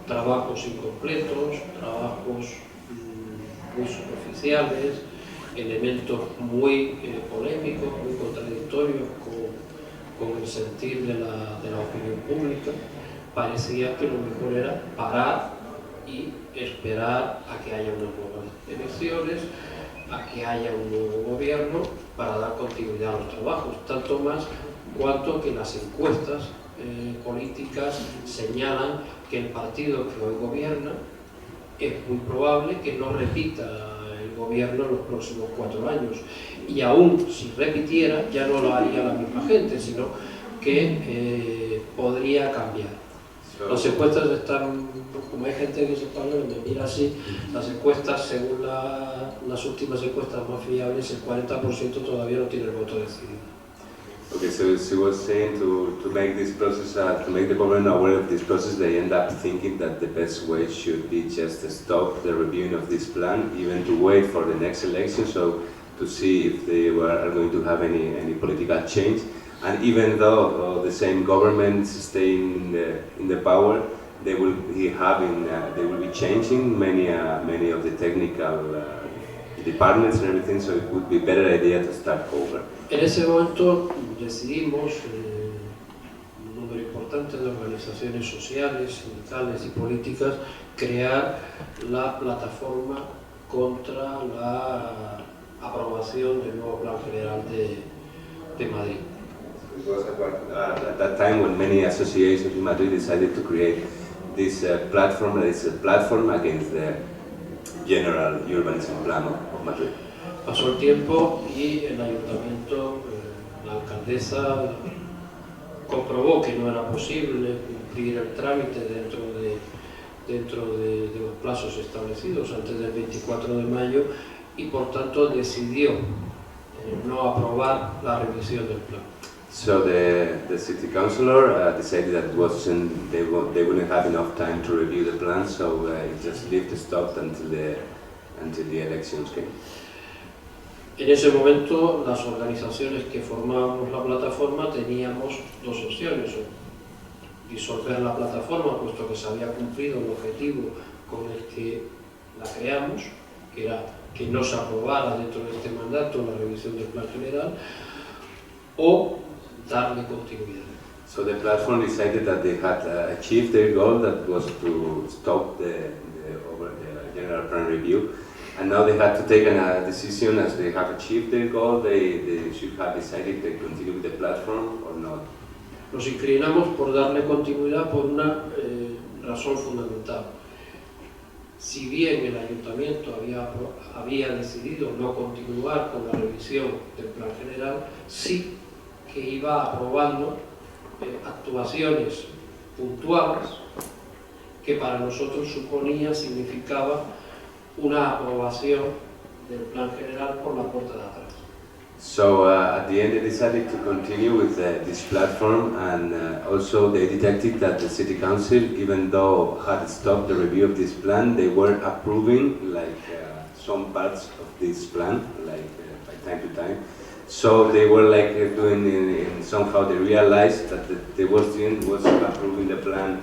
trabajos incompletos, trabajos muy superficiales, elementos muy polémicos, muy contradictorios con el sentir de la opinión pública, parecía que lo mejor era parar y esperar a que haya unas nuevas elecciones, a que haya un nuevo gobierno para dar continuidad a los trabajos, tanto más cuanto que las encuestas políticas señalan que el partido que hoy gobierna es muy probable que no repita el gobierno en los próximos 4 años, y aún si repitiera ya no lo haría la misma gente, sino que podría cambiar. Las encuestas están, como hay gente que se me mira así, las encuestas, según las últimas encuestas más fiables, el 40% todavía no tiene el voto decidido. Okay, so she was saying to make this process, to make the government aware of this process, they end up thinking that the best way should be just to stop the reviewing of this plan, even to wait for the next election, so to see if they are going to have any political change. And even though the same government stay in the power, they will be changing many of the technical departments and everything, so it would be a better idea to start over. En ese momento decidimos, un número importante de organizaciones sociales, sindicales y políticas, crear la plataforma contra la aprobación del nuevo Plan General de Madrid. It was at that time when many associations in Madrid decided to create this platform, that is a platform against the general urbanism plan of Madrid. Pasó el tiempo y el ayuntamiento, la alcaldesa, comprobó que no era posible cumplir el trámite dentro de los plazos establecidos antes del 24 de mayo y por tanto decidió no aprobar la revisión del plan. So the city councillor decided that they wouldn't have enough time to review the plan, so it just stopped until the elections came. En ese momento, las organizaciones que formábamos la plataforma teníamos 2 opciones: o disolver la plataforma, puesto que se había cumplido el objetivo con el que la creamos, que era que no se aprobara dentro de este mandato la revisión del plan general, o darle continuidad. So the platform decided that they had achieved their goal, that was to stop the general plan review, and now they had to take a decision. As they have achieved their goal, they should have decided to continue with the platform or not. Nos inclinamos por darle continuidad por una razón fundamental. Si bien el ayuntamiento había decidido no continuar con la revisión del plan general, sí que iba aprobando actuaciones puntuales que para nosotros significaba una aprobación del plan general por la puerta de atrás. So at the end they decided to continue with this platform, and also they detected that the city council, even though had stopped the review of this plan, they were approving like some parts of this plan, like by time to time. So they were like doing, somehow they realized that the worst thing was approving the plan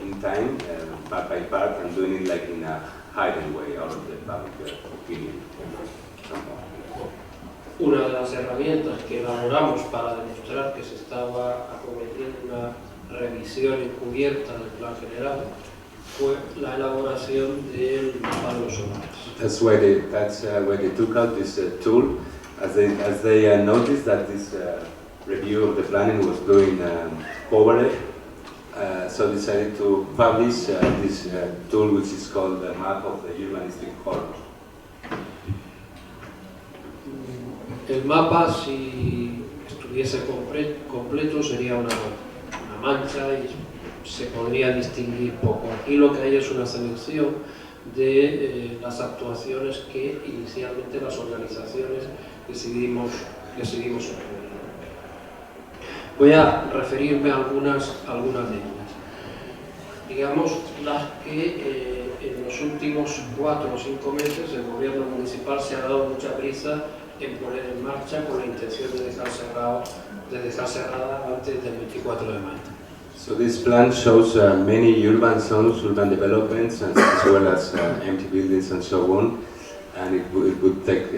in time, part by part, and doing it like in a hidden way out of the public opinion. Una de las herramientas que elaboramos para demostrar que se estaba acometiendo una revisión encubierta del plan general fue la elaboración del mapa de los solares. That's why they took out this tool, as they noticed that this review of the planning was doing coverage. So decided to publish this tool, which is called the map of the urbanistic corridor. El mapa, si estuviese completo, sería una mancha y se podría distinguir poco. Aquí lo que hay es una selección de las actuaciones que inicialmente las organizaciones decidimos emprender. Voy a referirme a algunas de ellas. Digamos, las que en los últimos 4 o 5 meses el gobierno municipal se ha dado mucha prisa en poner en marcha con la intención de dejar cerrada antes del 24 de mayo. So this plan shows many urban zones, urban developments, and as well as empty buildings and so on. And it would take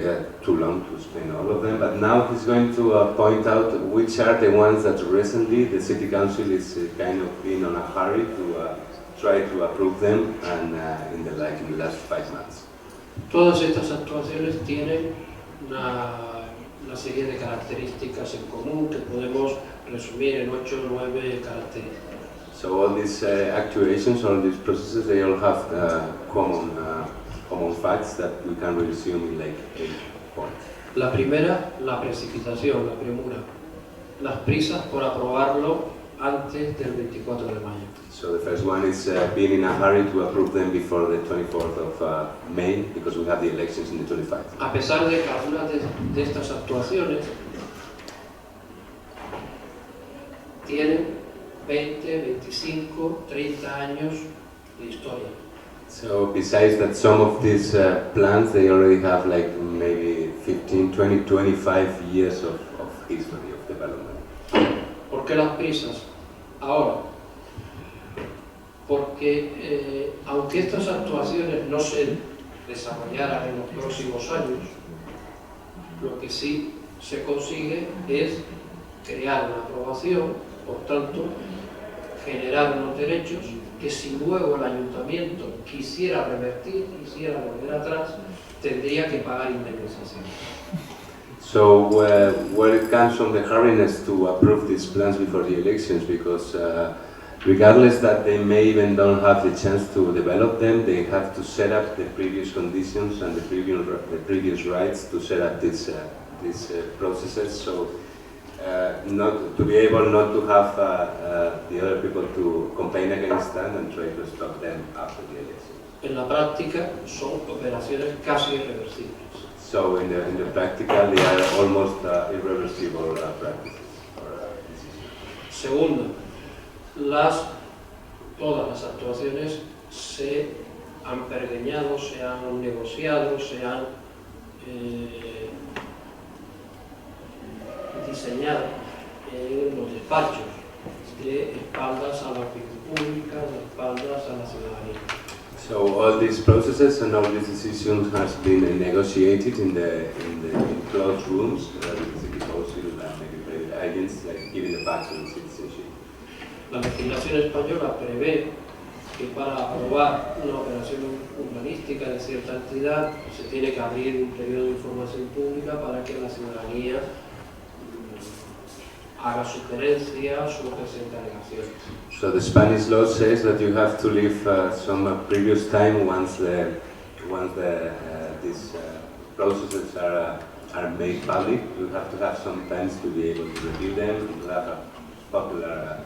too long to explain all of them. But now he's going to point out which are the ones that recently the city council is kind of in a hurry to try to approve them, and in the last 5 months. Todas estas actuaciones tienen una serie de características en común que podemos resumir en 8 o 9 características. So all these actuations, all these processes, they all have common facts that we can resume in like 8 points. La primera, la precipitación, la premura, las prisas por aprobarlo antes del 24 de mayo. So the first one is being in a hurry to approve them before the 24th of May, because we have the elections in the 25th. A pesar de que algunas de estas actuaciones tienen 20, 25, 30 años de historia. So besides that, some of these plans, they already have like maybe 15, 20, 25 years of history of development. ¿Por qué las prisas? Ahora, porque aunque estas actuaciones no se desarrollaran en los próximos años, lo que sí se consigue es crear una aprobación, por tanto, generar unos derechos que si luego el ayuntamiento quisiera revertir, quisiera volver atrás, tendría que pagar indemnización. So where it comes from the hurriness to approve these plans before the elections, because regardless that they may even don't have the chance to develop them, they have to set up the previous conditions and the previous rights to set up these processes. So not to be able not to have the other people to campaign against them and try to stop them after the elections. En la práctica son operaciones casi irreversibles. So in the practical, they are almost irreversible practices. Segundo, todas las actuaciones se han pergeñado, se han negociado, se han diseñado en los despachos, de espaldas a la opinión pública, de espaldas a la ciudadanía. So all these processes and all these decisions has been negotiated in closed rooms with the city council and maybe by agents, like giving the back to the citizenship. La legislación española prevé que para aprobar una operación urbanística de cierta entidad se tiene que abrir un periodo de información pública para que la ciudadanía haga sugerencias o presente alegaciones. So the Spanish law says that you have to leave some previous time once these processes are made public. You have to have some time to be able to review them, to have a popular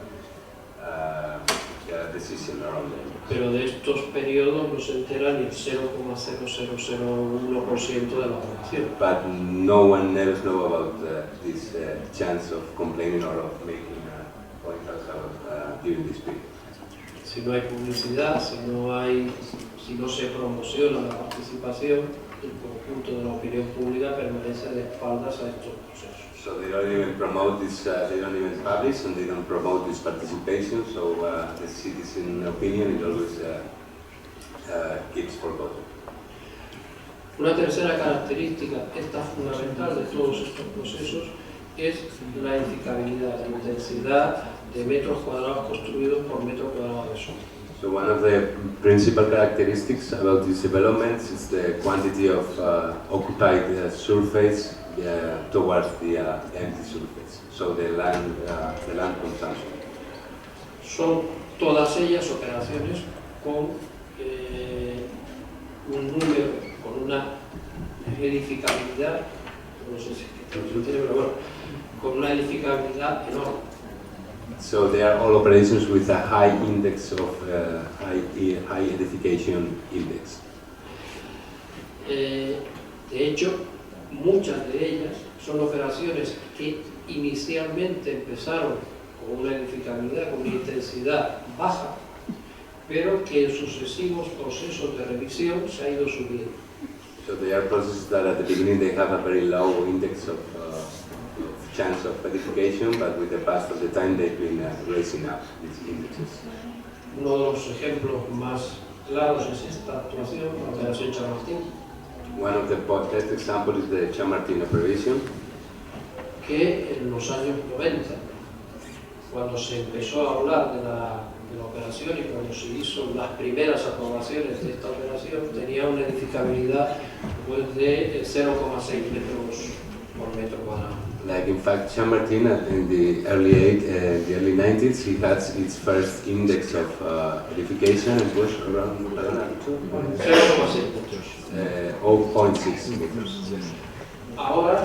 decision around them. Pero de estos periodos no se entera ni el 0,0001% de la población. But no one else knows about this chance of complaining or of making points out during this period. Si no hay publicidad, si no se promociona la participación, el conjunto de la opinión pública permanece de espaldas a estos procesos. So they don't even promote this, they don't even publish and they don't promote this participation, so the citizen opinion it always keeps forgotten. Una tercera característica, esta fundamental de todos estos procesos, es la edificabilidad, la intensidad de metros cuadrados construidos por metro cuadrado de suelo. So one of the principal characteristics about these developments is the quantity of occupied surface towards the empty surface, so the land consumption. Son todas ellas operaciones con un número, con una edificabilidad, no sé si tiene, pero bueno, con una edificabilidad enorme. So they are all operations with a high index of high edification index. De hecho, muchas de ellas son operaciones que inicialmente empezaron con una edificabilidad, con una intensidad baja, pero que en sucesivos procesos de revisión se ha ido subiendo. So they are processes that at the beginning they have a very low index of chance of edification, but with the pass of the time they've been raising up these indexes. Uno de los ejemplos más claros es esta actuación, la operación Chamartín, One of the best examples is the Chamartín operation, que en los años 90, cuando se empezó a hablar de la operación y cuando se hizo las primeras aprobaciones de esta operación, tenía una edificabilidad pues, de 0,6 metros por metro cuadrado. like in fact Chamartín in the early 90s he had its first index of edification. It was around 0,6 metros. 0.6 meters. Ahora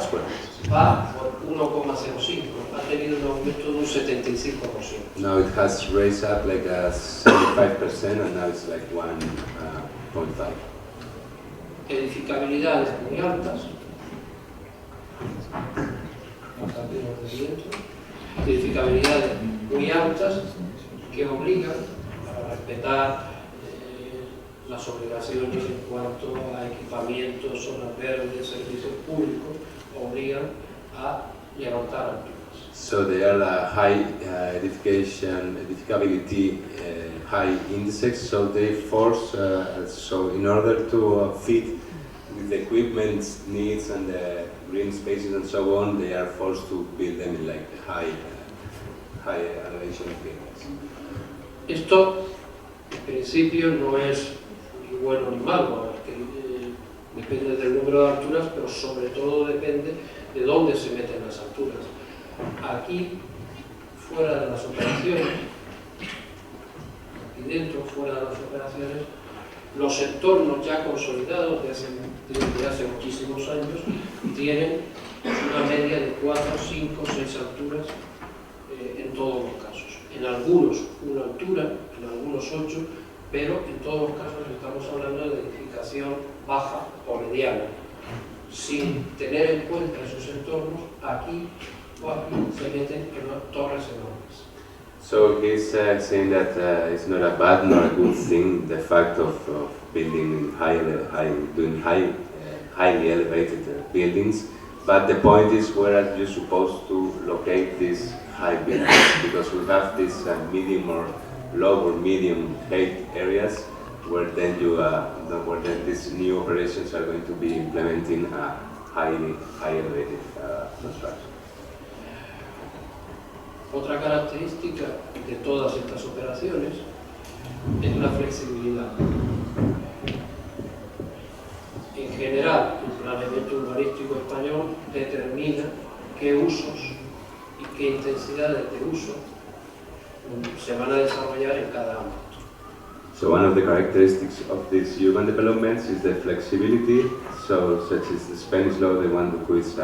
va por 1,05, ha tenido un aumento de un 75%. Now it has raised up like a 75% and now it's like 1.5. Edificabilidades muy altas, edificabilidades muy altas que obligan a respetar las obligaciones en cuanto a equipamiento, zonas verdes, servicios públicos, obligan a levantar alturas. So they are a high edificability, high indices, so they force, so in order to fit with the equipment needs and the green spaces and so on, they are forced to build them in like high elevation buildings. Esto, en principio, no es ni bueno ni malo, depende del número de alturas, pero sobre todo depende de dónde se meten las alturas. Aquí, fuera de las operaciones, aquí dentro, fuera de las operaciones, los entornos ya consolidados desde hace muchísimos años tienen una media de 4, 5, 6 alturas en todos los casos. En algunos una altura, en algunos 8, pero en todos los casos estamos hablando de edificación baja o mediana. Sin tener en cuenta esos entornos, aquí o aquí se meten en torres enormes. So he's saying that it's not a bad nor a good thing, the fact of building highly elevated buildings, but the point is where are you supposed to locate these high buildings, because we have this medium or low or medium height areas where then these new operations are going to be implementing a high elevated construction. Otra característica de todas estas operaciones es la flexibilidad. En general, el planeamiento urbanístico español determina qué usos y qué intensidades de uso se van a desarrollar en cada ámbito. So one of the characteristics of these urban developments is the flexibility, so such as the Spanish law, the one who is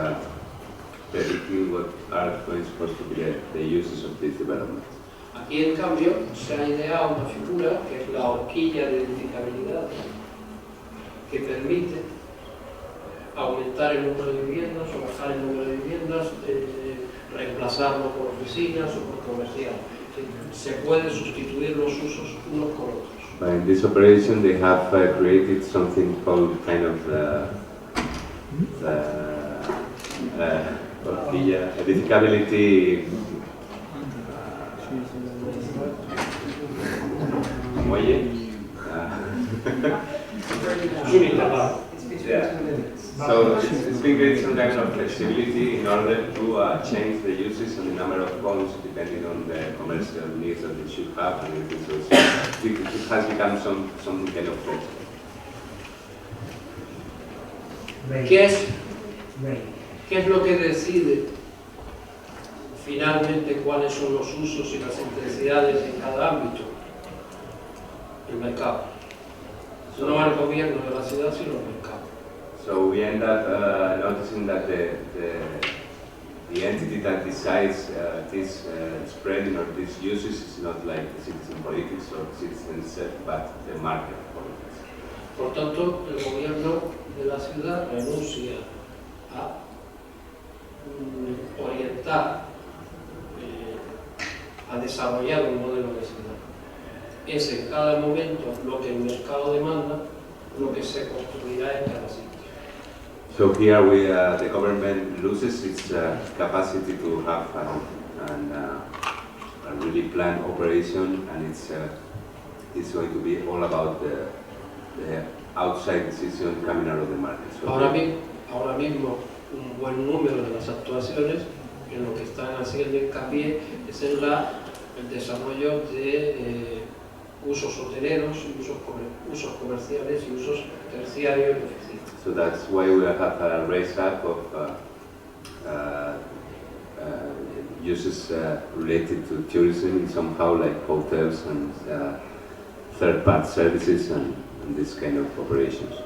predicting what are supposed to be the uses of these developments. Aquí, en cambio, se ha ideado una figura que es la horquilla de edificabilidad, que permite aumentar el número de viviendas o bajar el número de viviendas, reemplazarlo por oficinas o por comercial. Se pueden sustituir los usos unos con otros. But in this operation, they have created something called kind of edificability muelle. Yeah. So it's been created some kind of flexibility in order to change the uses and the number of homes depending on the commercial needs that they should have and everything. So it has become something kind of flexible. ¿Qué es lo que decide finalmente cuáles son los usos y las intensidades en cada ámbito? El mercado. No el gobierno de la ciudad, sino el mercado. So we end up noticing that the entity that decides this spreading or these uses is not like the citizen politics or citizen set, but the market politics. Por tanto, el gobierno de la ciudad renuncia a orientar, a desarrollar un modelo de ciudad. Es en cada momento lo que el mercado demanda, lo que se construirá en cada sitio. So here the government loses its capacity to have a really planned operation, and it's going to be all about the outside decision coming out of the market. So Ahora mismo, un buen número de las actuaciones en lo que están haciendo hincapié es en el desarrollo de usos hoteleros, usos comerciales y usos terciarios y oficinas. So that's why we have a raise up of uses related to tourism, somehow like hotels and third-party services and this kind of operations.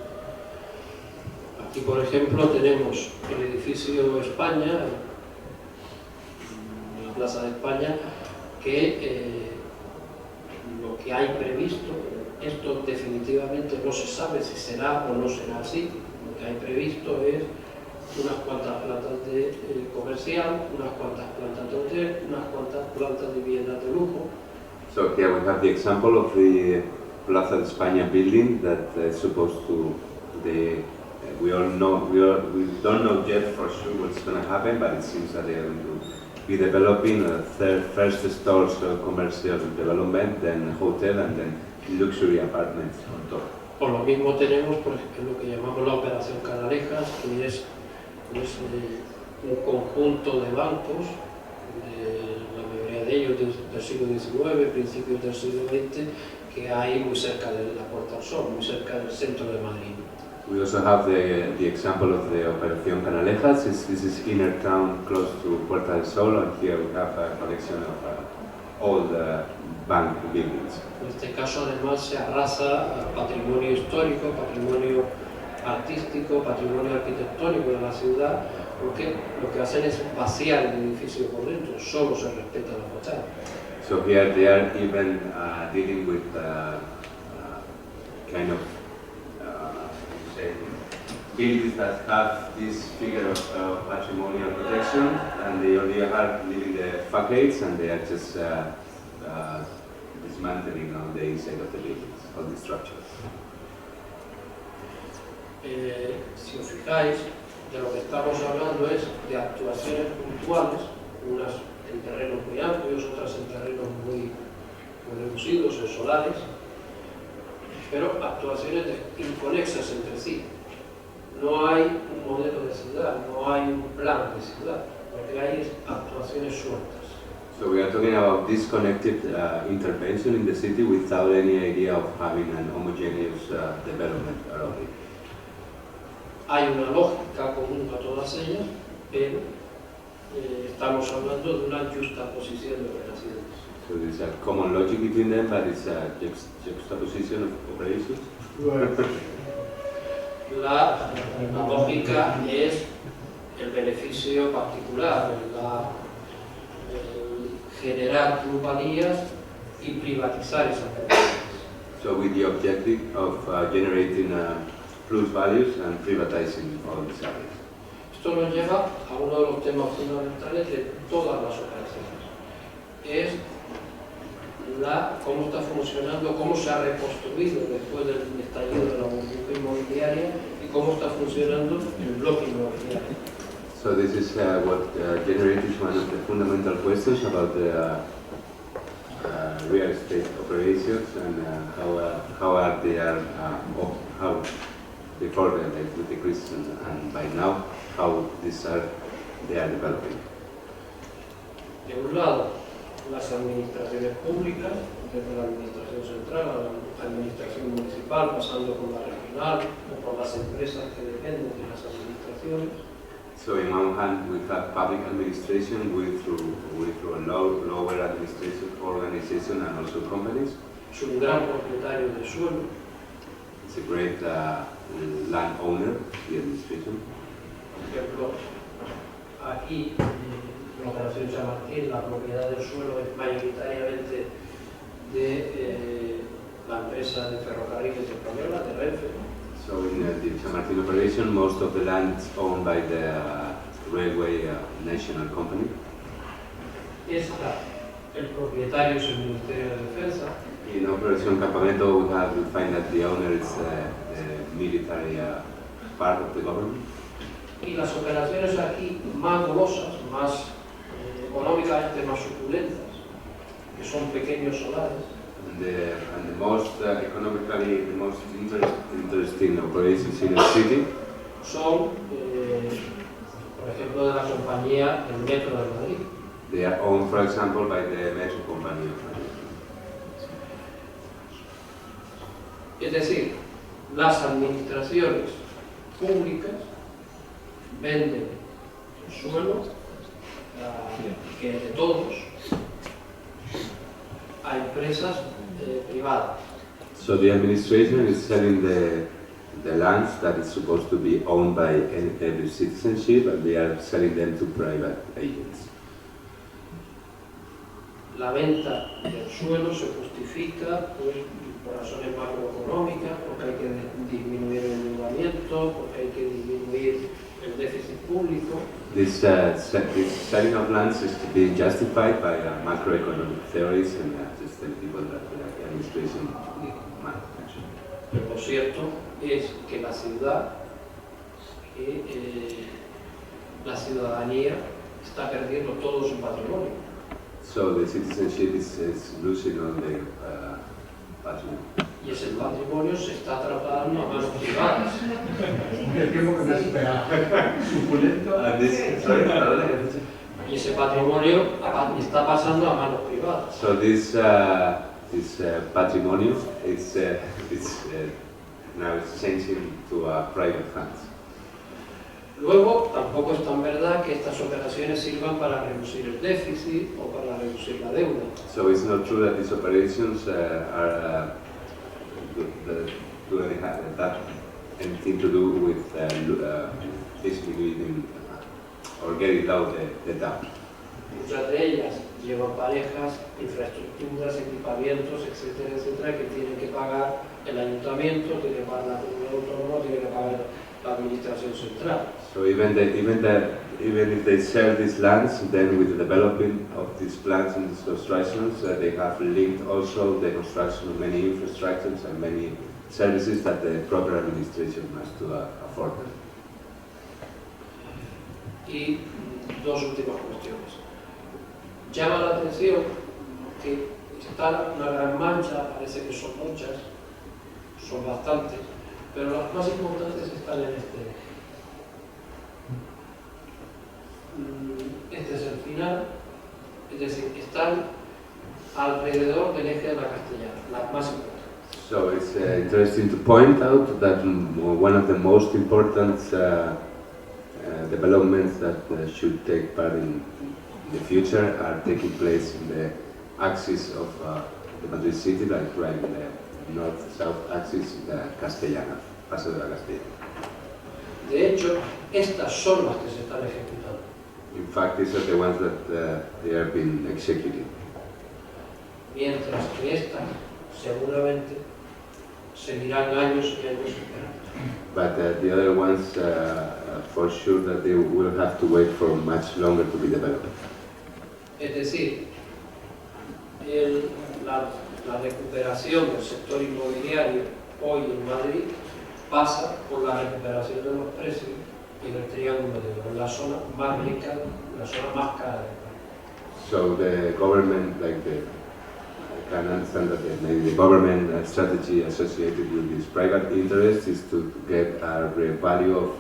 Aquí, por ejemplo, tenemos el edificio España, la Plaza de España, que lo que hay previsto, esto definitivamente no se sabe si será o no será así. Lo que hay previsto es unas cuantas plantas de comercial, unas cuantas plantas de hotel, unas cuantas plantas de viviendas de lujo. So here we have the example of the Plaza de España building that is supposed to. We don't know yet for sure what's going to happen, but it seems that they are going to be developing first stores commercial development, then hotel, and then luxury apartments on top. Por lo mismo tenemos, por ejemplo, lo que llamamos la operación Canalejas, que es un conjunto de bancos, la mayoría de ellos del siglo XIX, principios del siglo XX, que hay muy cerca de la Puerta del Sol, muy cerca del centro de Madrid. We also have the example of the Operación Canalejas. This is inner town close to Puerta del Sol, and here we have a collection of old bank buildings. En este caso, además, se arrasa patrimonio histórico, patrimonio artístico, patrimonio arquitectónico de la ciudad, porque lo que hacen es vaciar el edificio por dentro, solo se respeta la fachada. So here they are even dealing with kind of buildings that have this figure of patrimonial protection, and they only are leaving the facades, and they are just dismantling on the inside of the buildings, all the structures. Si os fijáis, de lo que estamos hablando es de actuaciones puntuales, unas en terrenos muy amplios, otras en terrenos muy reducidos, en solares, pero actuaciones inconexas entre sí. No hay un modelo de ciudad, no hay un plan de ciudad, lo que hay es actuaciones sueltas. So we are talking about disconnected intervention in the city without any idea of having an homogeneous development around it. Hay una lógica común a todas ellas, pero estamos hablando de una juxtaposición de operaciones. So there's a common logic between them, but it's a juxtaposition of operations. La lógica es el beneficio particular, el generar plusvalías y privatizar esas plusvalías. So with the objective of generating plus values and privatizing all these areas. Esto nos lleva a uno de los temas fundamentales de todas las operaciones. Es cómo está funcionando, cómo se ha reconstruido después del estallido de la burbuja inmobiliaria y cómo está funcionando el bloque inmobiliario. So this is what generates one of the fundamental questions about the real estate operations and how before with the crisis and by now how they are developing. De un lado, las administraciones públicas, desde la administración central a la administración municipal, pasando por la regional o por las empresas que dependen de las administraciones. So in one hand we have public administration through a lower administration organization and also companies. Es un gran propietario del suelo. It's a great landowner, the administration. Por ejemplo, aquí en la operación Chamartín la propiedad del suelo es mayoritariamente de la empresa de ferrocarriles española, de Renfe. So in the Chamartín operation, most of the land is owned by the railway national company. El propietario es el Ministerio de Defensa. In Operation Campamento, we find that the owner is the military part of the government. Y las operaciones aquí más golosas, más económicamente más suculentas, que son pequeños solares. And the most economically, the most interesting operations in the city son, por ejemplo, de la compañía del Metro de Madrid. They are owned, for example, by the Metro Company of Madrid. Es decir, las administraciones públicas venden el suelo, que es de todos, a empresas privadas. So the administration is selling the lands that is supposed to be owned by every citizenship, and they are selling them to private agents. La venta del suelo se justifica por razones macroeconómicas, porque hay que disminuir el endeudamiento, porque hay que disminuir el déficit público. This selling of lands is to be justified by macroeconomic theories and just the people that the administration manage. Pero lo cierto es que la ciudad, la ciudadanía está perdiendo todo su patrimonio. So the citizenship is losing all the patrimonio. Y ese patrimonio se está trasladando a manos privadas. El tiempo que me ha superado. Suculento. Y ese patrimonio está pasando a manos privadas. So this patrimonio is now changing to private hands. Luego, tampoco es tan verdad que estas operaciones sirvan para reducir el déficit o para reducir la deuda. So it's not true that these operations have anything to do with disminuting or getting out the debt. Muchas de ellas llevan parejas, infraestructuras, equipamientos, etcétera, etcétera, que tienen que pagar el ayuntamiento, tiene que pagar la comunidad autónoma, tiene que pagar la administración central. So even if they sell these lands, then with the developing of these plants and these constructions, they have linked also the construction of many infrastructures and many services that the proper administration must afford them. Y dos últimas cuestiones. Llama la atención que está una gran mancha, parece que son muchas, son bastantes, pero las más importantes están en este eje. Este es el final, es decir, están alrededor del eje de la castellana, las más importantes. So it's interesting to point out that one of the most important developments that should take part in the future are taking place in the axis of the Madrid city, like right in the north-south axis, the Castellana, Paso de la Castellana. De hecho, estas son las que se están ejecutando. in fact, these are the ones that they have been executed. Mientras que estas, seguramente, seguirán años y años esperando. But the other ones, for sure, that they will have to wait for much longer to be developed. Es decir, la recuperación del sector inmobiliario hoy en Madrid pasa por la recuperación de los precios en el Triángulo de Oro, la zona más rica, la zona más cara del país. So the government, I can understand that maybe the government strategy associated with this private interest is to get a value of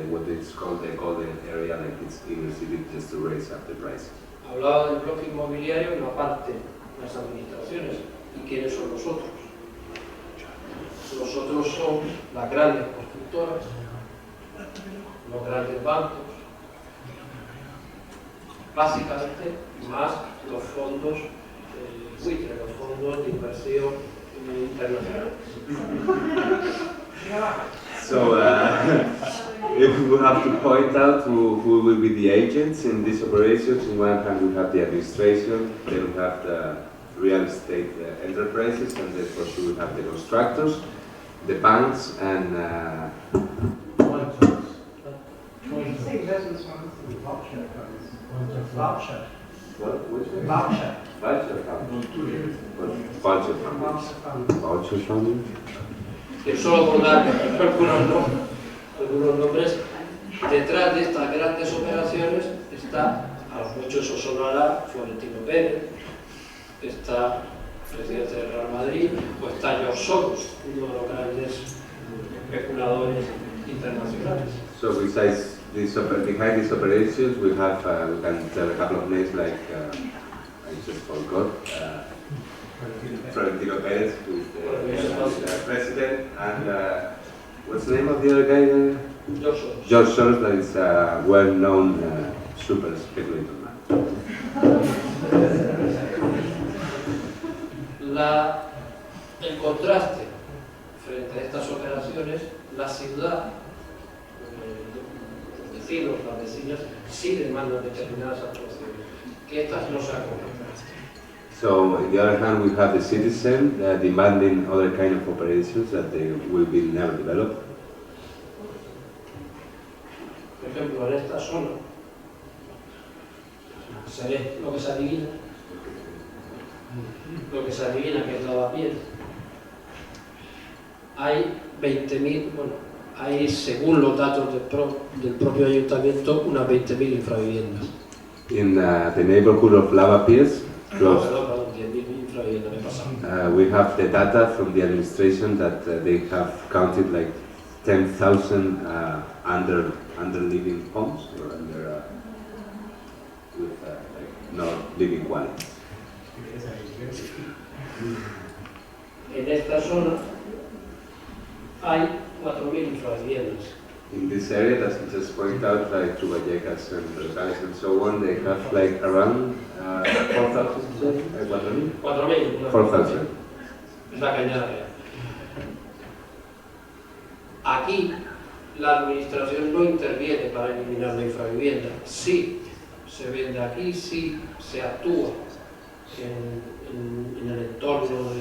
what is called the golden area, like it's inner city, just to raise up the prices. Hablaba del bloque inmobiliario en la parte de las administraciones. ¿Y quiénes son los otros? Los otros son las grandes constructoras, los grandes bancos, básicamente más los fondos buitres, los fondos de inversión internacionales. So, if we have to point out who will be the agents in these operations, on one hand we have the administration, then we have the real estate enterprises, and then for sure we have the constructors, the banks, and You say investment funds and voucher funds. Voucher. what? Which one? Voucher. Voucher funds. Voucher funds. Voucher funds. Que solo por dar algunos nombres, detrás de estas grandes operaciones está, a muchos os sonará, Florentino Pérez, está el presidente del Real Madrid, o está George Soros, uno de los grandes especuladores internacionales. So besides this, behind these operations, we have we can tell a couple of names like I just forgot. Florentino Pérez, who is the president, and what's the name of the other guy there? George Soros. George Soros, that is a well-known super speculator man. El contraste frente a estas operaciones, la ciudad, los vecinos, las vecinas, sí demandan determinadas actuaciones, que estas no se han cumplido. So, on the other hand, we have the citizen demanding other kind of operations that they will be never developed. Por ejemplo, en esta zona, se ve lo que se adivina, que es Lavapiés. Hay 20.000, bueno, hay según los datos del propio ayuntamiento, unas 20.000 infraviviendas. In the neighborhood of Lavapiés, close. Perdón, 10.000 infraviviendas, me he pasado. We have the data from the administration that they have counted like 10,000 under living homes or under with like no living quality. En esta zona hay 4.000 infraviviendas. In this area, that's just point out, like to Vallecas and Rosales and so on, they have like around 4,000, 4.000. 4,000. Es la cañada real. Aquí la administración no interviene para eliminar la infravivienda. Sí se vende aquí, sí se actúa en el entorno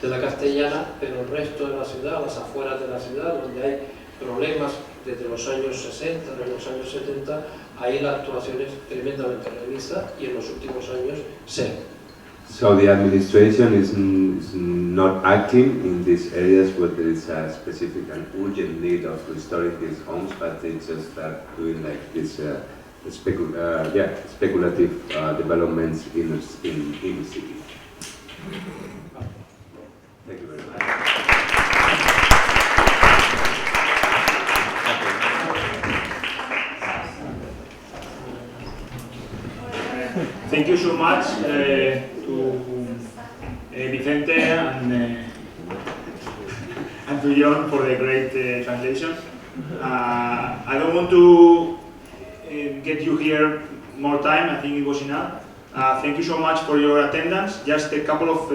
de la Castellana, pero el resto de la ciudad, las afueras de la ciudad, donde hay problemas desde los años 60, de los años 70, ahí la actuación es tremendamente revista y en los últimos años cero. So the administration is not acting in these areas where there is a specific and urgent need of restoring these homes, but they just start doing like this speculative developments in the city. Thank you very much. Thank you so much to Vicente and to John for the great translation. I don't want to get you here more time, I think it was enough. Thank you so much for your attendance. Just a couple of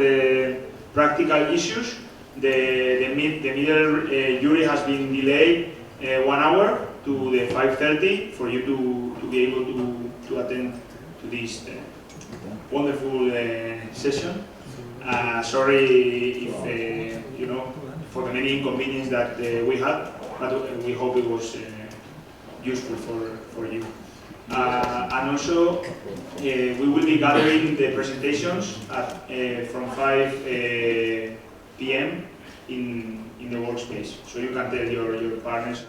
practical issues. The middle jury has been delayed 1 hour to the 5:30 for you to to be able to attend to this wonderful session. Sorry if, you know, for the many inconveniences that we had, but we hope it was useful for you. And also, we will be gathering the presentations at, from 5 p.m. in the workspace, so you can tell your partners.